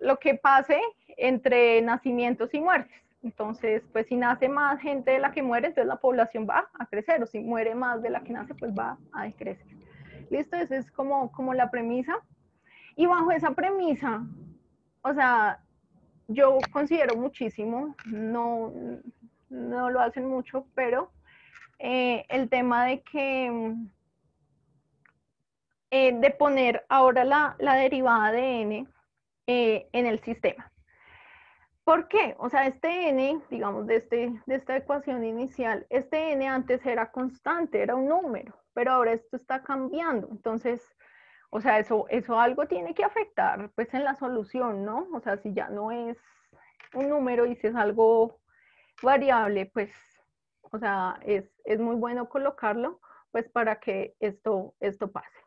lo que pase entre nacimientos y muertes. Entonces, pues si nace más gente de la que muere, entonces la población va a crecer, o si muere más de la que nace, pues va a decrecer. ¿Listo? Esa es como la premisa. Y bajo esa premisa, o sea, yo considero muchísimo, no lo hacen mucho, pero el tema de que de poner ahora la derivada de n en el sistema. ¿Por qué? O sea, este n, digamos, de esta ecuación inicial, este n antes era constante, era un número, pero ahora esto está cambiando. Entonces, o sea, eso algo tiene que afectar, pues, en la solución, ¿no? O sea, si ya no es un número y si es algo variable, pues, o sea, es muy bueno colocarlo, pues, para que esto pase.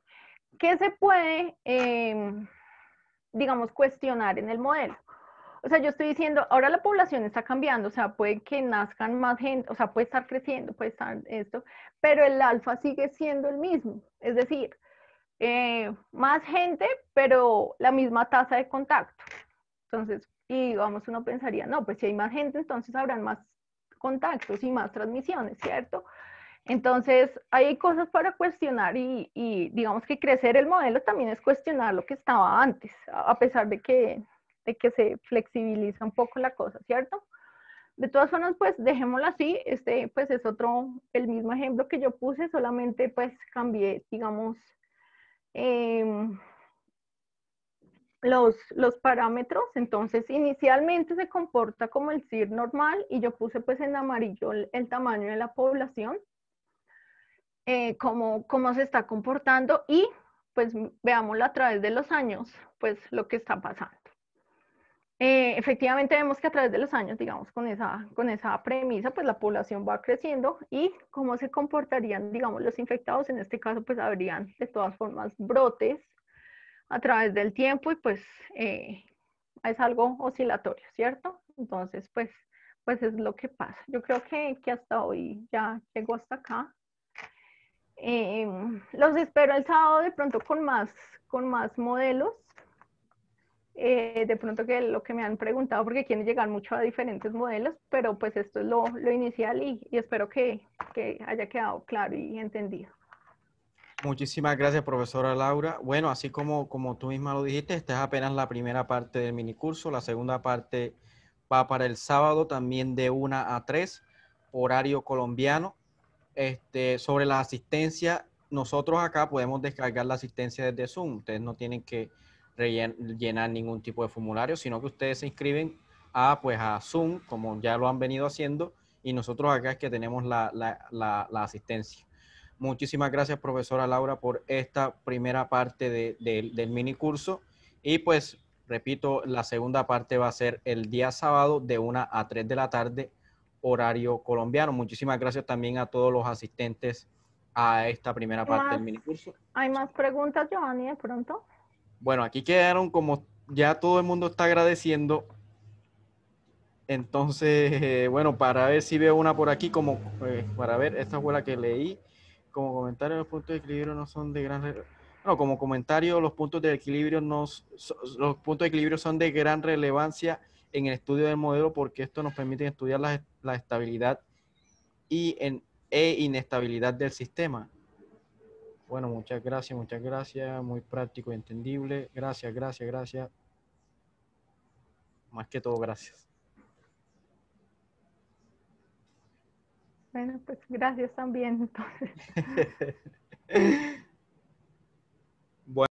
¿Qué se puede, digamos, cuestionar en el modelo? O sea, yo estoy diciendo, ahora la población está cambiando, o sea, puede que nazcan más gente, o sea, puede estar creciendo, puede estar esto, pero el alfa sigue siendo el mismo. Es decir, más gente, pero la misma tasa de contacto. Entonces, y digamos, uno pensaría, no, pues si hay más gente, entonces habrán más contactos y más transmisiones, ¿cierto? Entonces, hay cosas para cuestionar y digamos que crecer el modelo también es cuestionar lo que estaba antes, a pesar de que se flexibiliza un poco la cosa, ¿cierto? De todas formas, pues dejémoslo así, pues es el mismo ejemplo que yo puse, solamente pues cambié, digamos, eh, los parámetros. Entonces, inicialmente se comporta como el CIR normal y yo puse pues en amarillo el tamaño de la población. Cómo se está comportando y pues veámoslo a través de los años, pues lo que está pasando. Efectivamente vemos que a través de los años, digamos, con esa premisa, pues la población va creciendo y cómo se comportarían, digamos, los infectados. En este caso, pues habrían de todas formas brotes a través del tiempo y pues es algo oscilatorio, ¿cierto? Entonces, pues es lo que pasa. Yo creo que hasta hoy ya llegó hasta acá. Los espero el sábado de pronto con más modelos. De pronto que lo que me han preguntado, porque quieren llegar mucho a diferentes modelos, pero pues esto es lo inicial y espero que haya quedado claro y entendido. Muchísimas gracias, profesora Laura. Bueno, así como tú misma lo dijiste, esta es apenas la primera parte del minicurso. La segunda parte va para el sábado también de 1 a 3, horario colombiano. Sobre la asistencia, nosotros acá podemos descargar la asistencia desde Zoom. Ustedes no tienen que llenar ningún tipo de formulario, sino que ustedes se inscriben a Zoom, como ya lo han venido haciendo, y nosotros acá es que tenemos la asistencia. Muchísimas gracias, profesora Laura, por esta primera parte del mini curso. Y pues, repito, la segunda parte va a ser el día sábado de 1 a 3 de la tarde, horario colombiano. Muchísimas gracias también a todos los asistentes a esta primera parte del Más, mini curso. ¿Hay más preguntas, Giovanni, de pronto? Bueno, aquí quedaron como ya todo el mundo está agradeciendo. Entonces, bueno, para ver si veo una por aquí, para ver, esta fue la que leí. Como comentario, los puntos de equilibrio no son de gran... Bueno, como comentario, los puntos de equilibrio los puntos de equilibrio son de gran relevancia en el estudio del modelo porque esto nos permite estudiar la estabilidad e inestabilidad del sistema. Bueno, muchas gracias, muy práctico y entendible. Gracias, gracias, gracias. Más que todo, gracias. Bueno, pues gracias también, entonces. Bueno.